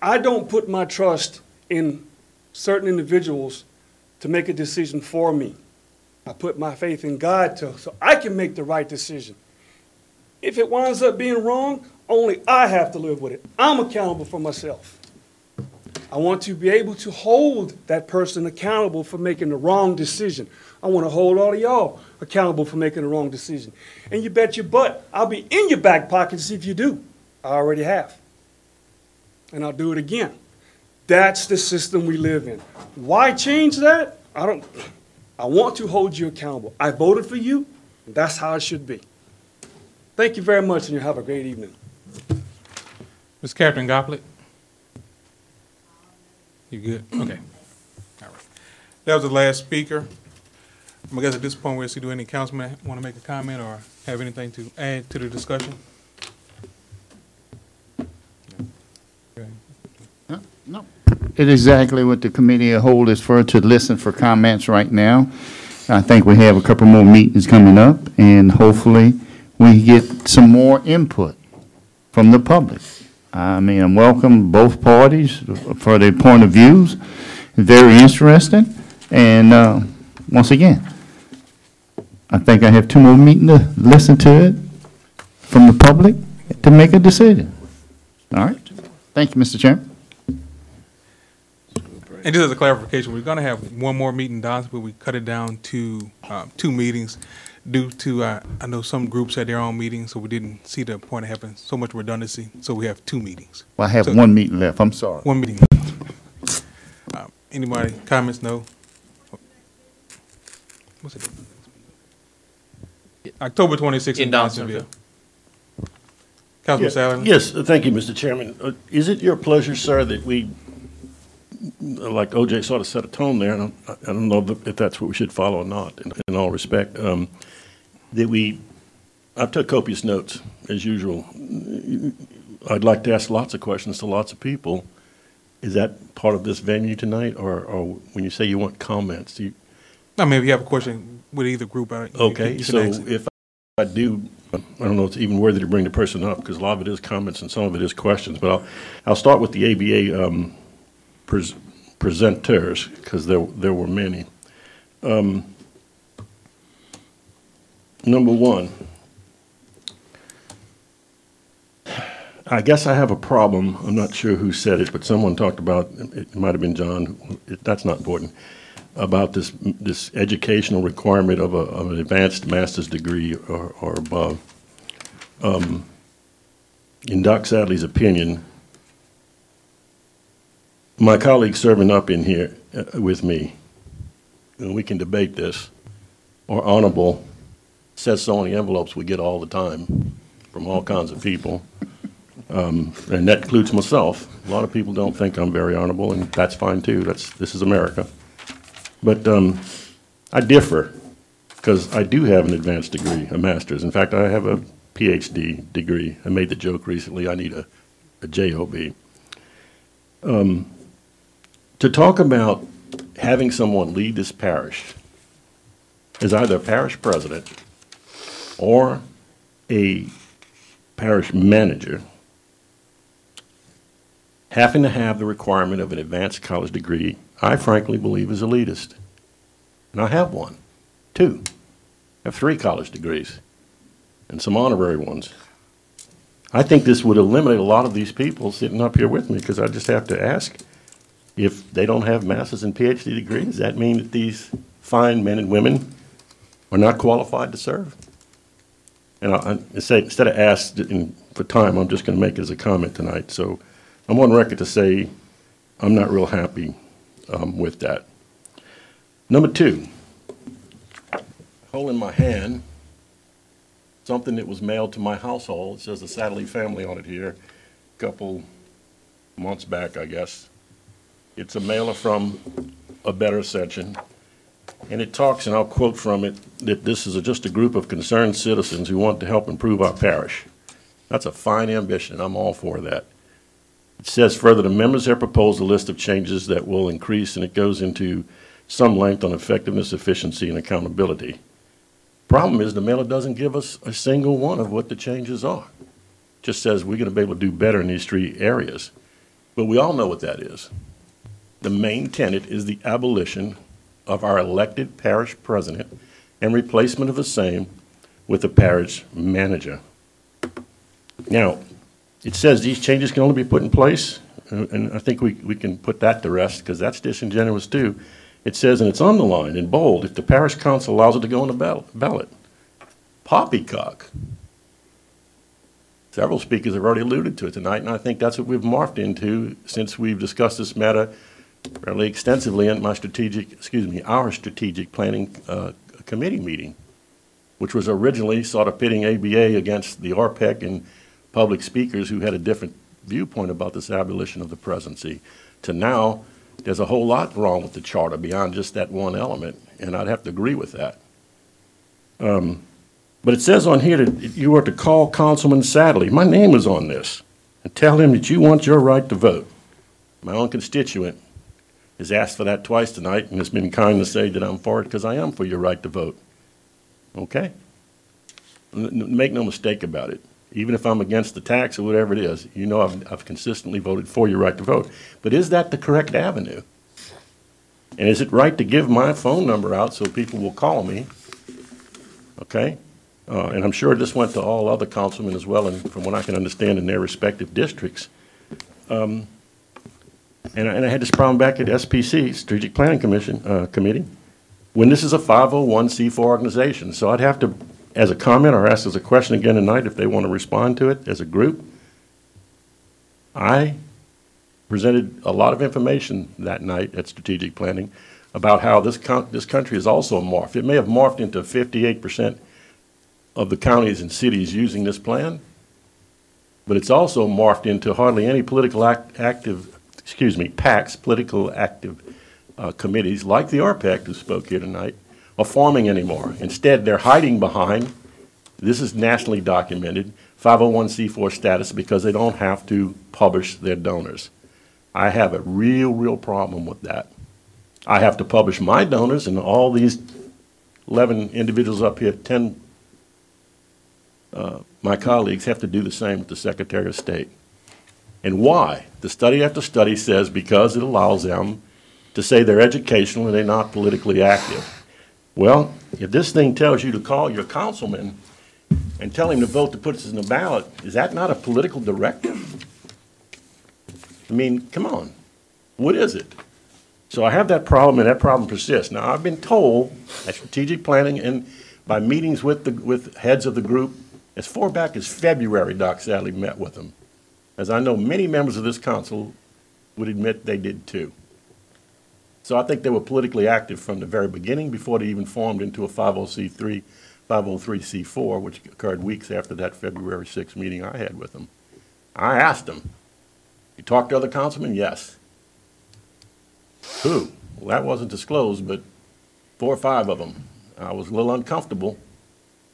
I don't put my trust in certain individuals to make a decision for me. I put my faith in God so I can make the right decision. If it winds up being wrong, only I have to live with it. I'm accountable for myself. I want to be able to hold that person accountable for making the wrong decision. I want to hold all of y'all accountable for making the wrong decision. And you bet your butt, I'll be in your back pocket to see if you do. I already have. And I'll do it again. That's the system we live in. Why change that? I want to hold you accountable. I voted for you, and that's how it should be. Thank you very much, and you have a great evening. Ms. Captain Goplet? You good? Okay. All right. That was the last speaker. I guess at this point, we'll see, do any councilman want to make a comment or have anything to add to the discussion? No. It's exactly what the committee of whole is for, to listen for comments right now. I think we have a couple more meetings coming up, and hopefully we get some more input from the public. I mean, I welcome both parties for their point of views. Very interesting. And once again, I think I have 2 more meetings to listen to it from the public to make a decision. All right. Thank you, Mr. Chairman. And just as a clarification, we're going to have 1 more meeting, Don, but we cut it down to 2 meetings due to, I know some groups had their own meetings, so we didn't see the point of having so much redundancy, so we have 2 meetings. Well, I have 1 meeting left. I'm sorry. 1 meeting left. Anybody, comments? No? what's it? October 26th in In Johnsonville. Councilman Sally? Yes, thank you, Mr. Chairman. Is it your pleasure, sir, that we, like OJ sort of set a tone there, and I don't know if that's what we should follow or not, in all respect, that we, I've took copious notes, as usual. I'd like to ask lots of questions to lots of people. Is that part of this venue tonight, or when you say you want comments, do you? I mean, if you have a question with either group, Okay, so if I do, I don't know if it's even worthy to bring the person up, because a lot of it is comments and some of it is questions, but I'll start with the ABA presenters, because there were many. Number one, I guess I have a problem. I'm not sure who said it, but someone talked about, it might have been John, that's not important, about this educational requirement of an advanced master's degree or above. In Doc Sadley's opinion, my colleague serving up in here with me, and we can debate this, or honorable, says so on the envelopes we get all the time from all kinds of people. And that includes myself. A lot of people don't think I'm very honorable, and that's fine too. This is America. But I differ, because I do have an advanced degree, a master's. In fact, I have a PhD degree. I made the joke recently, I need a JOB. To talk about having someone lead this parish as either a parish president or a parish manager, having to have the requirement of an advanced college degree, I frankly believe is elitist. And I have one, two. I have 3 college degrees and some honorary ones. I think this would eliminate a lot of these people sitting up here with me, because I just have to ask, if they don't have master's and PhD degrees, does that mean that these fine men and women are not qualified to serve? And instead of ask for time, I'm just going to make it as a comment tonight. So I'm on record to say I'm not real happy with that. Number 2, holding my hand, something that was mailed to my household. It says the Sadley family on it here, a couple months back, I guess. It's a mailer from A Better Ascension, and it talks, and I'll quote from it, that this is just a group of concerned citizens who want to help improve our parish. That's a fine ambition. I'm all for that. It says further, the members have proposed a list of changes that will increase, and it goes into some length on effectiveness, efficiency, and accountability. Problem is, the mailer doesn't give us a single one of what the changes are. It just says we're going to be able to do better in these 3 areas. But we all know what that is. The main tenet is the abolition of our elected parish president and replacement of the same with a parish manager. Now, it says these changes can only be put in place, and I think we can put that to rest, because that's disingenuous too. It says, and it's underlined in bold, if the parish council allows it to go on the ballot. Poppycock. Several speakers have already alluded to it tonight, and I think that's what we've morphed into since we've discussed this matter fairly extensively in our strategic planning committee meeting, which was originally sort of pitting ABA against the RPEC and public speakers who had a different viewpoint about this abolition of the presidency, to now there's a whole lot wrong with the charter beyond just that one element, and I'd have to agree with that. But it says on here that you are to call Councilman Sadley, my name is on this, and tell him that you want your right to vote. My own constituent has asked for that twice tonight and has been kind to say that I'm for it because I am for your right to vote. Okay? Make no mistake about it. Even if I'm against the tax or whatever it is, you know I've consistently voted for your right to vote. But is that the correct avenue? And is it right to give my phone number out so people will call me? Okay? And I'm sure this went to all other councilmen as well, and from what I can understand in their respective districts. And I had this problem back at SPC, Strategic Planning Committee, when this is a 501c4 organization. So I'd have to, as a comment or ask as a question again tonight, if they want to respond to it as a group. I presented a lot of information that night at Strategic Planning about how this country is also morphed. It may have morphed into 58% of the counties and cities using this plan, but it's also morphed into hardly any political PACs, political active committees like the RPAC who spoke here tonight, are forming anymore. Instead, they're hiding behind, this is nationally documented, 501c4 status because they don't have to publish their donors. I have a real problem with that. I have to publish my donors, and all these 11 individuals up here, 10 my colleagues have to do the same with the Secretary of State. And why? The study after study says because it allows them to say they're educational and they're not politically active. Well, if this thing tells you to call your councilman and tell him to vote to put us in the ballot, is that not a political directive? I mean, come on. What is it? So I have that problem, and that problem persists. Now, I've been told at strategic planning and by meetings with heads of the group, as far back as February, Doc Sadly met with them. As I know, many members of this council would admit they did too. So I think they were politically active from the very beginning before they even formed into a 503c4, which occurred weeks after that February 6th meeting I had with them. I asked them, you talked to other councilmen? Yes. Who? Well, that wasn't disclosed, but 4 or 5 of them. I was a little uncomfortable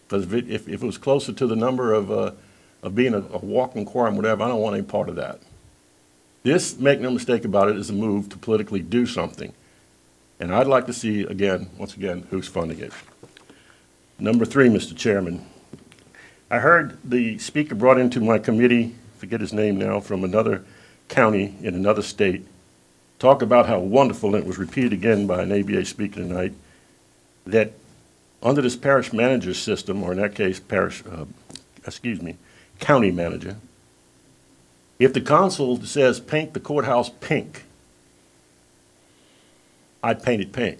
because if it was closer to the number of being a walking quorum, whatever, I don't want any part of that. This, make no mistake about it, is a move to politically do something. And I'd like to see, again, once again, who's funding it. Number 3, Mr. Chairman, I heard the speaker brought into my committee, forget his name now, from another county in another state, talk about how wonderful, and it was repeated again by an ABA speaker tonight, that under this parish manager system, or in that case, county manager, if the council says paint the courthouse pink, I'd paint it pink.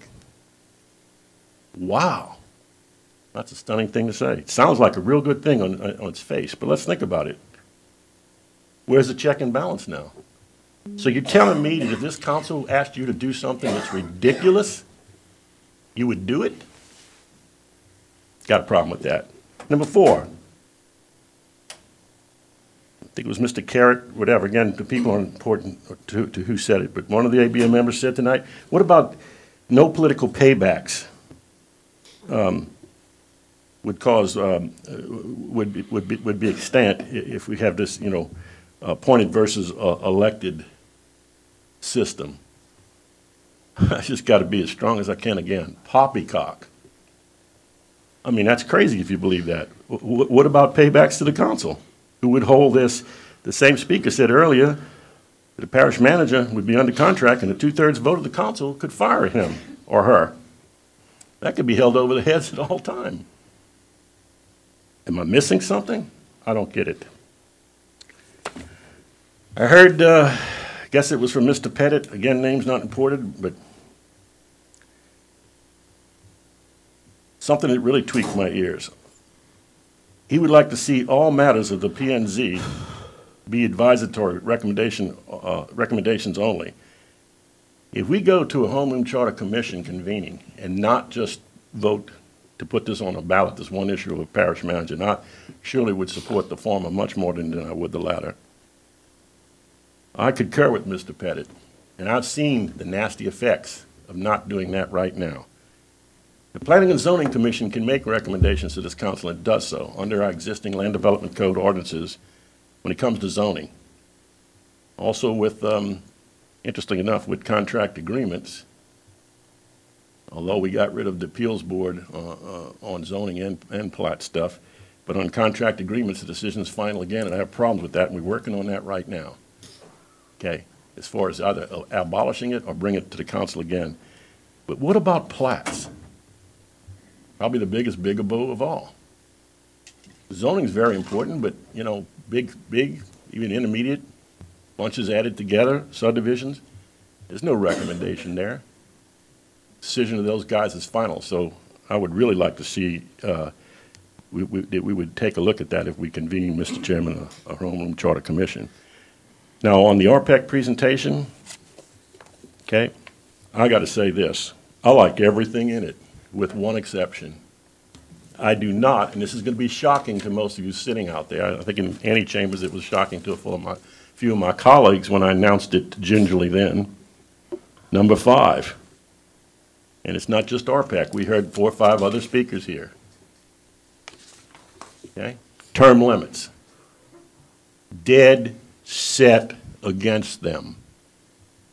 Wow. That's a stunning thing to say. It sounds like a real good thing on its face, but let's think about it. Where's the check and balance now? So you're telling me that if this council asked you to do something that's ridiculous, you would do it? Got a problem with that. Number 4, I think it was Mr. Carrot, whatever. Again, the people are important to who said it, but one of the ABA members said tonight, what about no political paybacks would cause, would be extant if we have this, appointed versus elected system. I just got to be as strong as I can again. Poppycock. I mean, that's crazy if you believe that. What about paybacks to the council? Who would hold this? The same speaker said earlier that the parish manager would be under contract and a 2/3 vote of the council could fire him or her. That could be held over the heads at all time. Am I missing something? I don't get it. I heard, I guess it was from Mr. Pettit, again, name's not important, but something that really tweaked my ears. He would like to see all matters of the PNZ be advisory recommendations only. If we go to a homeroom charter commission convening and not just vote to put this on a ballot, this one issue of a parish manager, and I surely would support the former much more than I would the latter. I concur with Mr. Pettit, and I've seen the nasty effects of not doing that right now. The Planning and Zoning Commission can make recommendations to this council and does so under our existing Land Development Code ordinances when it comes to zoning. Also with, interesting enough, with contract agreements, although we got rid of the appeals board on zoning and plat stuff, but on contract agreements, the decision is final again, and I have problems with that, and we're working on that right now. Okay, as far as either abolishing it or bring it to the council again. But what about plats? Probably the biggest bigaboo of all. Zoning is very important, but big, even intermediate, bunches added together, subdivisions, there's no recommendation there. Decision of those guys is final, so I would really like to see we would take a look at that if we convene, Mr. Chairman, a homeroom charter commission. Now, on the RPEC presentation, okay, I got to say this. I like everything in it, with one exception. I do not, and this is going to be shocking to most of you sitting out there. I think in antechambers it was shocking to a few of my colleagues when I announced it gingerly then. Number 5, and it's not just RPEC. We heard 4 or 5 other speakers here. Okay? Term limits. Dead set against them.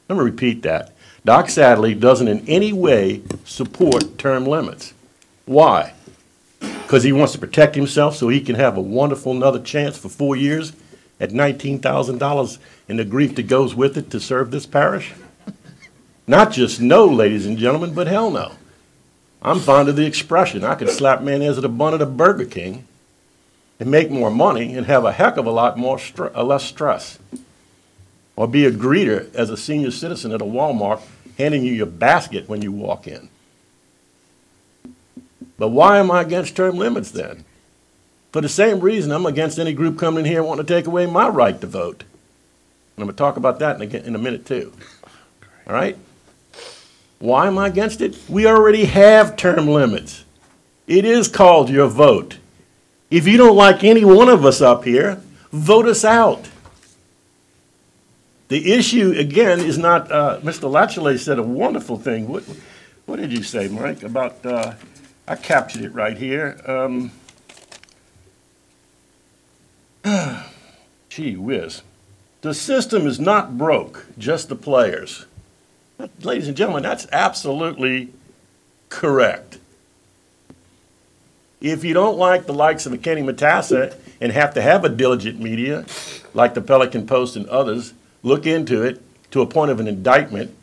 Let me repeat that. Doc Sadley doesn't in any way support term limits. Why? Because he wants to protect himself so he can have a wonderful another chance for 4 years at $19,000 and the grief that goes with it to serve this parish? Not just no, ladies and gentlemen, but hell no. I'm fond of the expression, I could slap mayonnaise at a bun at a Burger King and make more money and have a heck of a lot more less stress. Or be a greeter as a senior citizen at a Walmart handing you your basket when you walk in. But why am I against term limits then? For the same reason I'm against any group coming in here wanting to take away my right to vote. And I'm going to talk about that in a minute too. All right? Why am I against it? We already have term limits. It is called your vote. If you don't like any one of us up here, vote us out. The issue, again, is not, Mr. Latchley said a wonderful thing. What did you say, Mike, about, I captured it right here. Gee whiz. The system is not broke, just the players. Ladies and gentlemen, that's absolutely correct. If you don't like the likes of McKinney Matassa and have to have a diligent media, like the Pelican Post and others, look into it to a point of an indictment,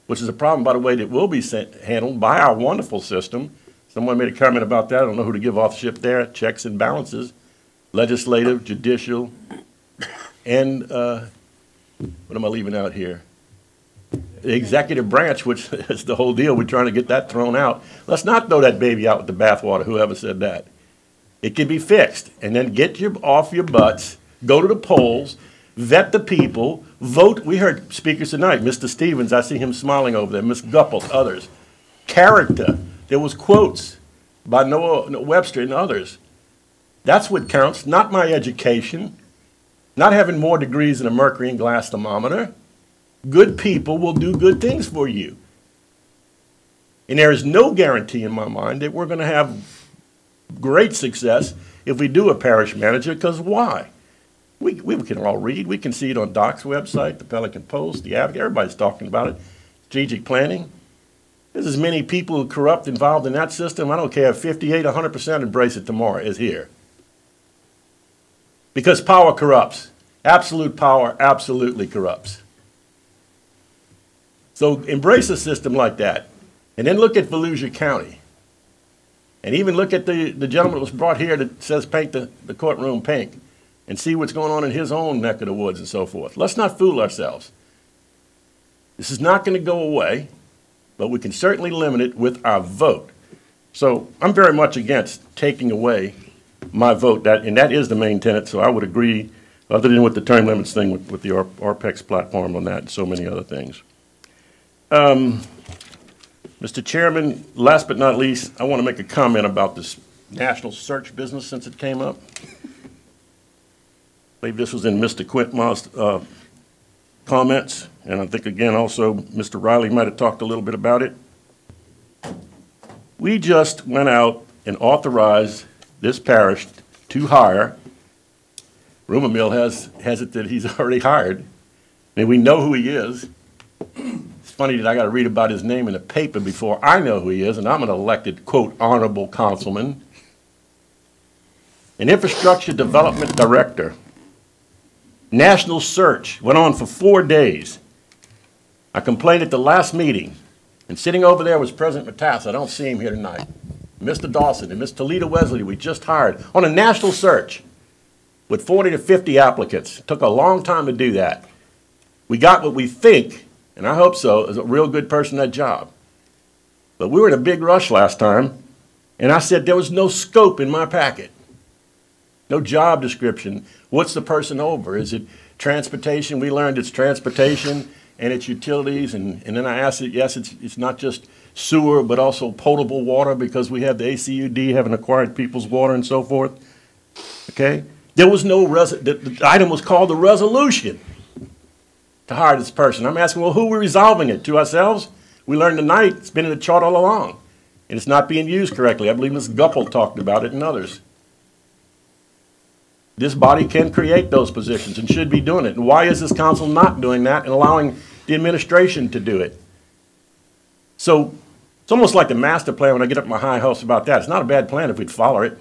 which is a problem, by the way, that will be handled by our wonderful system. Someone made a comment about that. I don't know who to give off ship there. Checks and balances, legislative, judicial, and what am I leaving out here? The executive branch, which is the whole deal. We're trying to get that thrown out. Let's not throw that baby out with the bathwater, whoever said that. It can be fixed. And then get off your butts, go to the polls, vet the people, vote. We heard speakers tonight, Mr. Stevens, I see him smiling over there, Ms. Guppel, others. Character. There was quotes by Noah Webster and others. That's what counts, not my education, not having more degrees than a mercury and glass thermometer. Good people will do good things for you. And there is no guarantee in my mind that we're going to have great success if we do a parish manager, because why? We can all read. We can see it on Doc's website, the Pelican Post, the Advocate. Everybody's talking about it. Strategic planning. There's as many people corrupt involved in that system. I don't care if 58, 100% embrace it tomorrow is here. Because power corrupts. Absolute power absolutely corrupts. So embrace a system like that. And then look at Volusia County. And even look at the gentleman that was brought here that says paint the courtroom pink. And see what's going on in his own neck of the woods and so forth. Let's not fool ourselves. This is not going to go away, but we can certainly limit it with our vote. So I'm very much against taking away my vote, and that is the main tenet, so I would agree, other than with the term limits thing, with the RPEX platform on that and so many other things. Mr. Chairman, last but not least, I want to make a comment about this national search business since it came up. I believe this was in Mr. Quintma's comments, and I think, again, also Mr. Riley might have talked a little bit about it. We just went out and authorized this parish to hire. Rumor mill has it that he's already hired, and we know who he is. It's funny that I got to read about his name in the paper before I know who he is, and I'm an elected, quote, honorable councilman. An infrastructure development director. National search went on for 4 days. I complained at the last meeting, and sitting over there was President Matassa. I don't see him here tonight. Mr. Dawson and Ms. Toledo Wesley we just hired on a national search with 40 to 50 applicants. It took a long time to do that. We got what we think, and I hope so, is a real good person at that job. But we were in a big rush last time, and I said there was no scope in my packet. No job description. What's the person over? Is it transportation? We learned it's transportation and it's utilities. And then I asked it, yes, it's not just sewer, but also potable water because we have the ACUD having acquired people's water and so forth. Okay? There was no, the item was called the resolution to hire this person. I'm asking, well, who are we resolving it? To ourselves? We learned tonight it's been in the chart all along, and it's not being used correctly. I believe Ms. Gupple talked about it and others. This body can create those positions and should be doing it. And why is this council not doing that and allowing the administration to do it? So it's almost like the master plan when I get up my high horse about that. It's not a bad plan if we'd follow it.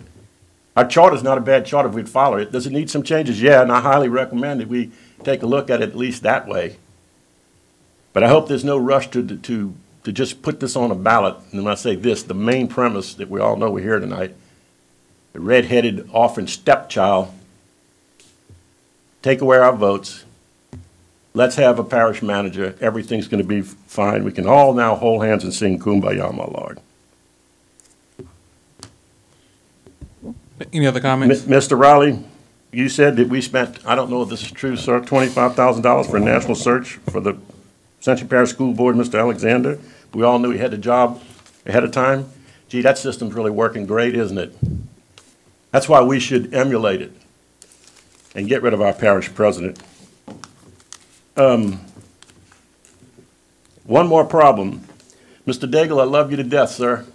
Our charter is not a bad charter if we'd follow it. Does it need some changes? Yeah, and I highly recommend that we take a look at it at least that way. But I hope there's no rush to just put this on a ballot. And when I say this, the main premise that we all know we're here tonight, the red-headed orphan stepchild, take away our votes. Let's have a parish manager. Everything's going to be fine. We can all now hold hands and sing Kumbaya, my Lord. Any other comments? Mr. Riley, you said that we spent, I don't know if this is true, sir, $25,000 for a national search for the Ascension Parish School Board, Mr. Alexander. We all knew he had the job ahead of time. Gee, that system's really working great, isn't it? That's why we should emulate it and get rid of our parish president. One more problem. Mr. Daigle, I love you to death, sir.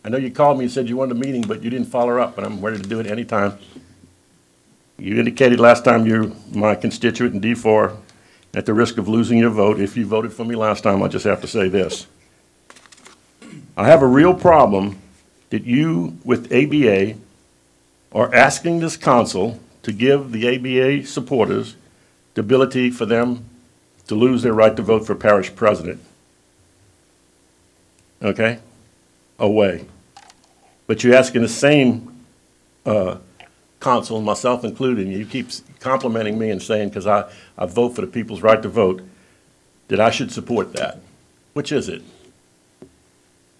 I know you called me and said you wanted a meeting, but you didn't follow up, and I'm ready to do it anytime. You indicated last time you're my constituent in D4, at the risk of losing your vote. If you voted for me last time, I just have to say this. I have a real problem that you, with ABA, are asking this council to give the ABA supporters the ability for them to lose their right to vote for parish president. Okay? Away. But you're asking the same council, myself included, and you keep complimenting me and saying, because I vote for the people's right to vote, that I should support that. Which is it?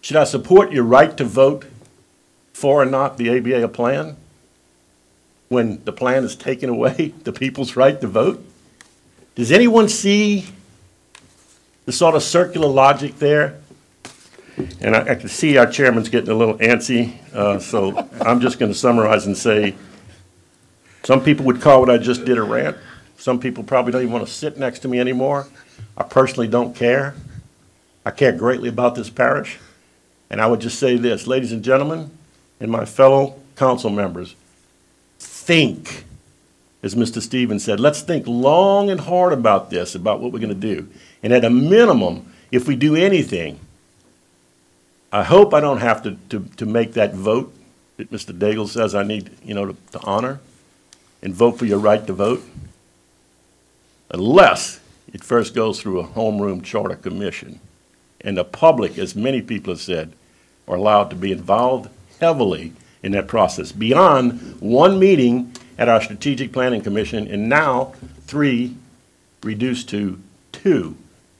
Should I support your right to vote for or not the ABA plan when the plan is taking away the people's right to vote? Does anyone see the sort of circular logic there? And I can see our chairman's getting a little antsy, so I'm just going to summarize and say, some people would call what I just did a rant. Some people probably don't even want to sit next to me anymore. I personally don't care. I care greatly about this parish. And I would just say this, ladies and gentlemen, and my fellow council members, think, as Mr. Stevens said, let's think long and hard about this, about what we're going to do. And at a minimum, if we do anything, I hope I don't have to make that vote that Mr. Daigle says I need, to honor and vote for your right to vote, unless it first goes through a homeroom charter commission. And the public, as many people have said, are allowed to be involved heavily in that process. Beyond one meeting at our Strategic Planning Commission, and now 3 reduced to 2,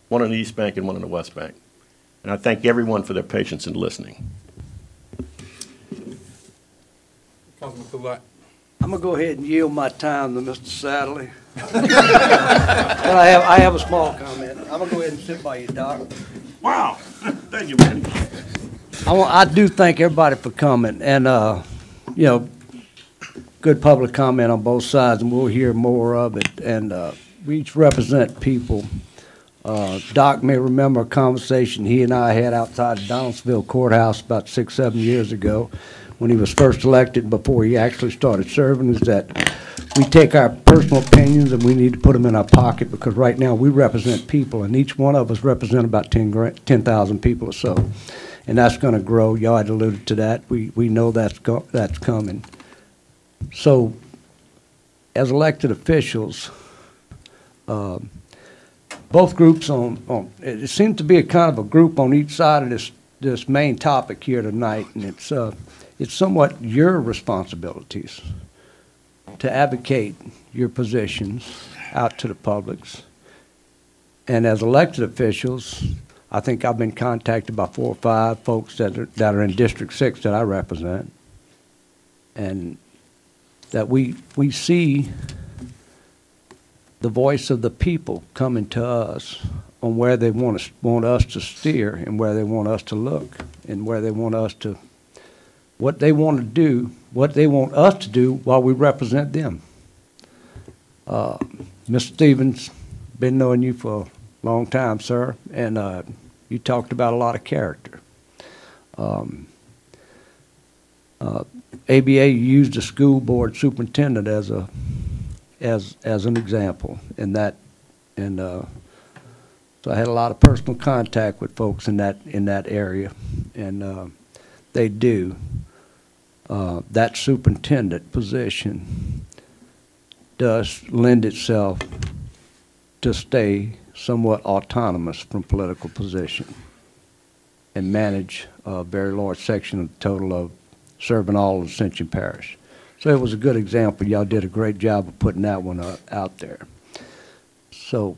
one on the East Bank and one on the West Bank. And I thank everyone for their patience in listening. Councilman Kulat. I'm going to go ahead and yield my time to Mr. Sadley. But I have a small comment. I'm going to go ahead and sit by you, Doc. Wow. Thank you, man. I do thank everybody for coming, and, good public comment on both sides, and we'll hear more of it. And we each represent people. Doc may remember a conversation he and I had outside of Donaldsonville Courthouse about 6, 7 years ago when he was first elected, before he actually started serving, is that we take our personal opinions and we need to put them in our pocket, because right now we represent people, and each one of us represent about 10,000 people or so. And that's going to grow. Y'all had alluded to that. We know that's coming. So, as elected officials, both groups it seems to be a kind of a group on each side of this main topic here tonight, and it's somewhat your responsibilities to advocate your positions out to the publics. And as elected officials, I think I've been contacted by 4 or 5 folks that are in District 6 that I represent, and that we see the voice of the people coming to us on where they want us to steer and where they want us to look and where they want us to, what they want to do, what they want us to do while we represent them. Mr. Stevens, been knowing you for a long time, sir, and you talked about a lot of character. ABA used the school board superintendent as an example in that, and so I had a lot of personal contact with folks in that area, and they do. That superintendent position does lend itself to stay somewhat autonomous from political position and manage a very large section of the total of serving all of Ascension Parish. So it was a good example. Y'all did a great job of putting that one out there. So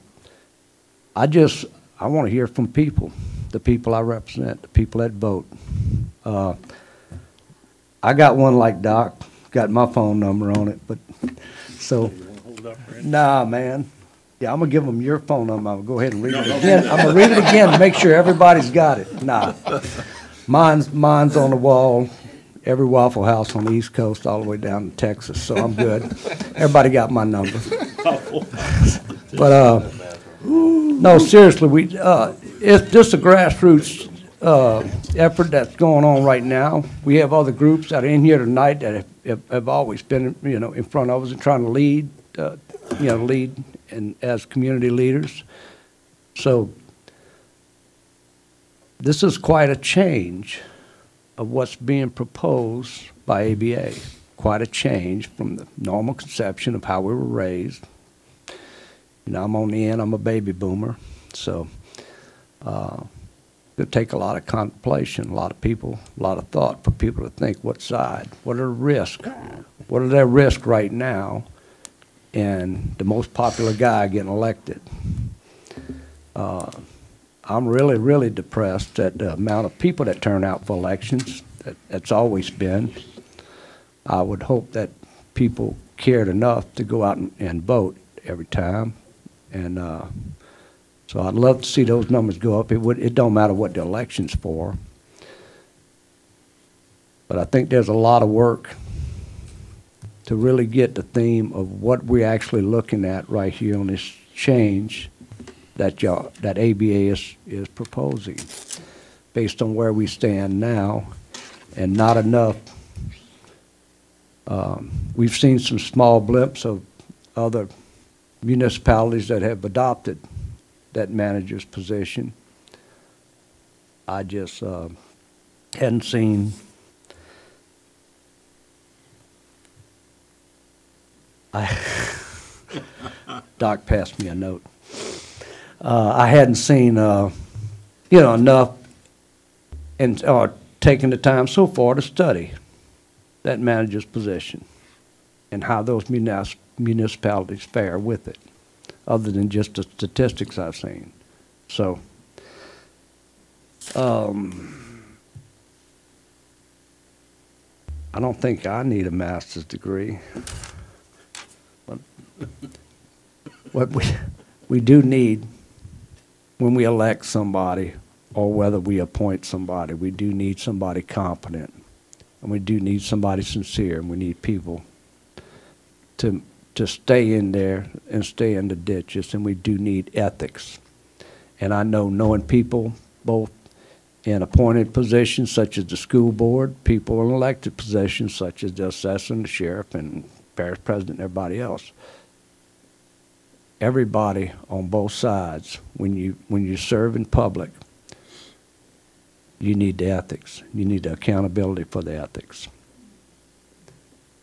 I want to hear from people, the people I represent, the people that vote. I got one like Doc, got my phone number on it, but so, nah, man. Yeah, I'm going to give them your phone number. I'm going to go ahead and read it again. I'm going to read it again to make sure everybody's got it. Nah. Mine's on the wall, every Waffle House on the East Coast all the way down to Texas, so I'm good. Everybody got my number. But, no, seriously, it's just a grassroots effort that's going on right now. We have other groups that are in here tonight that have always been, in front of us and trying to lead, and as community leaders. So this is quite a change of what's being proposed by ABA. Quite a change from the normal conception of how we were raised. I'm on the end, I'm a baby boomer, so it'll take a lot of contemplation, a lot of people, a lot of thought for people to think what side, what are the risks, what are their risks right now, and the most popular guy getting elected. I'm really, really depressed at the amount of people that turn out for elections. That's always been. I would hope that people cared enough to go out and vote every time. And so I'd love to see those numbers go up. It don't matter what the election's for. But I think there's a lot of work to really get the theme of what we're actually looking at right here on this change that ABA is proposing, based on where we stand now, and not enough. We've seen some small blips of other municipalities that have adopted that manager's position. I just hadn't seen. Doc passed me a note. I hadn't seen, enough or taken the time so far to study that manager's position and how those municipalities fare with it, other than just the statistics I've seen. So, I don't think I need a master's degree. What we do need, when we elect somebody or whether we appoint somebody, we do need somebody competent, and we do need somebody sincere, and we need people to stay in there and stay in the ditches, and we do need ethics. And I know, knowing people both in appointed positions such as the school board, people in elected positions such as the assessor and the sheriff and parish president and everybody else, everybody on both sides, when you serve in public, you need the ethics. You need the accountability for the ethics.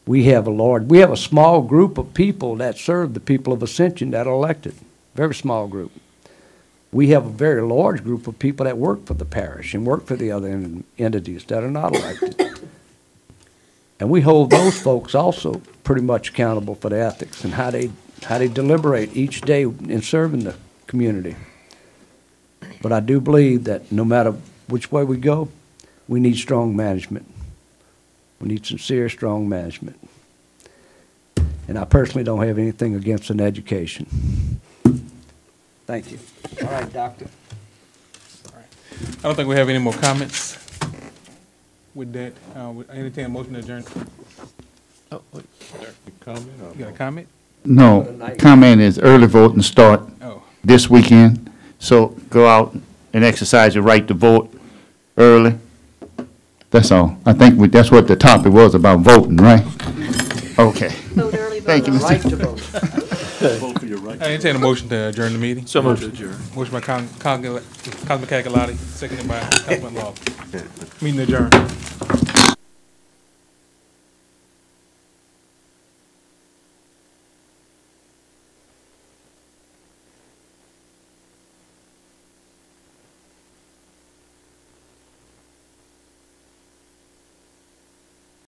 We have a small group of people that serve the people of Ascension that are elected. Very small group. We have a very large group of people that work for the parish and work for the other entities that are not elected. And we hold those folks also pretty much accountable for the ethics and how they deliberate each day in serving the community. But I do believe that no matter which way we go, we need strong management. We need sincere, strong management. And I personally don't have anything against an education. Thank you. All right, Doctor. I don't think we have any more comments. With that, I entertain a motion to adjourn. Oh, wait. You got a comment? No, comment is early voting start Oh. this weekend. So go out and exercise your right to vote early. That's all. I think that's what the topic was, about voting, right? Okay. Thank you, Mr. Right to vote. Vote for your right. I entertain a motion to adjourn the meeting. So moved. Motion by Councilman Cagalati, seconded by Councilman Law. Meeting adjourned.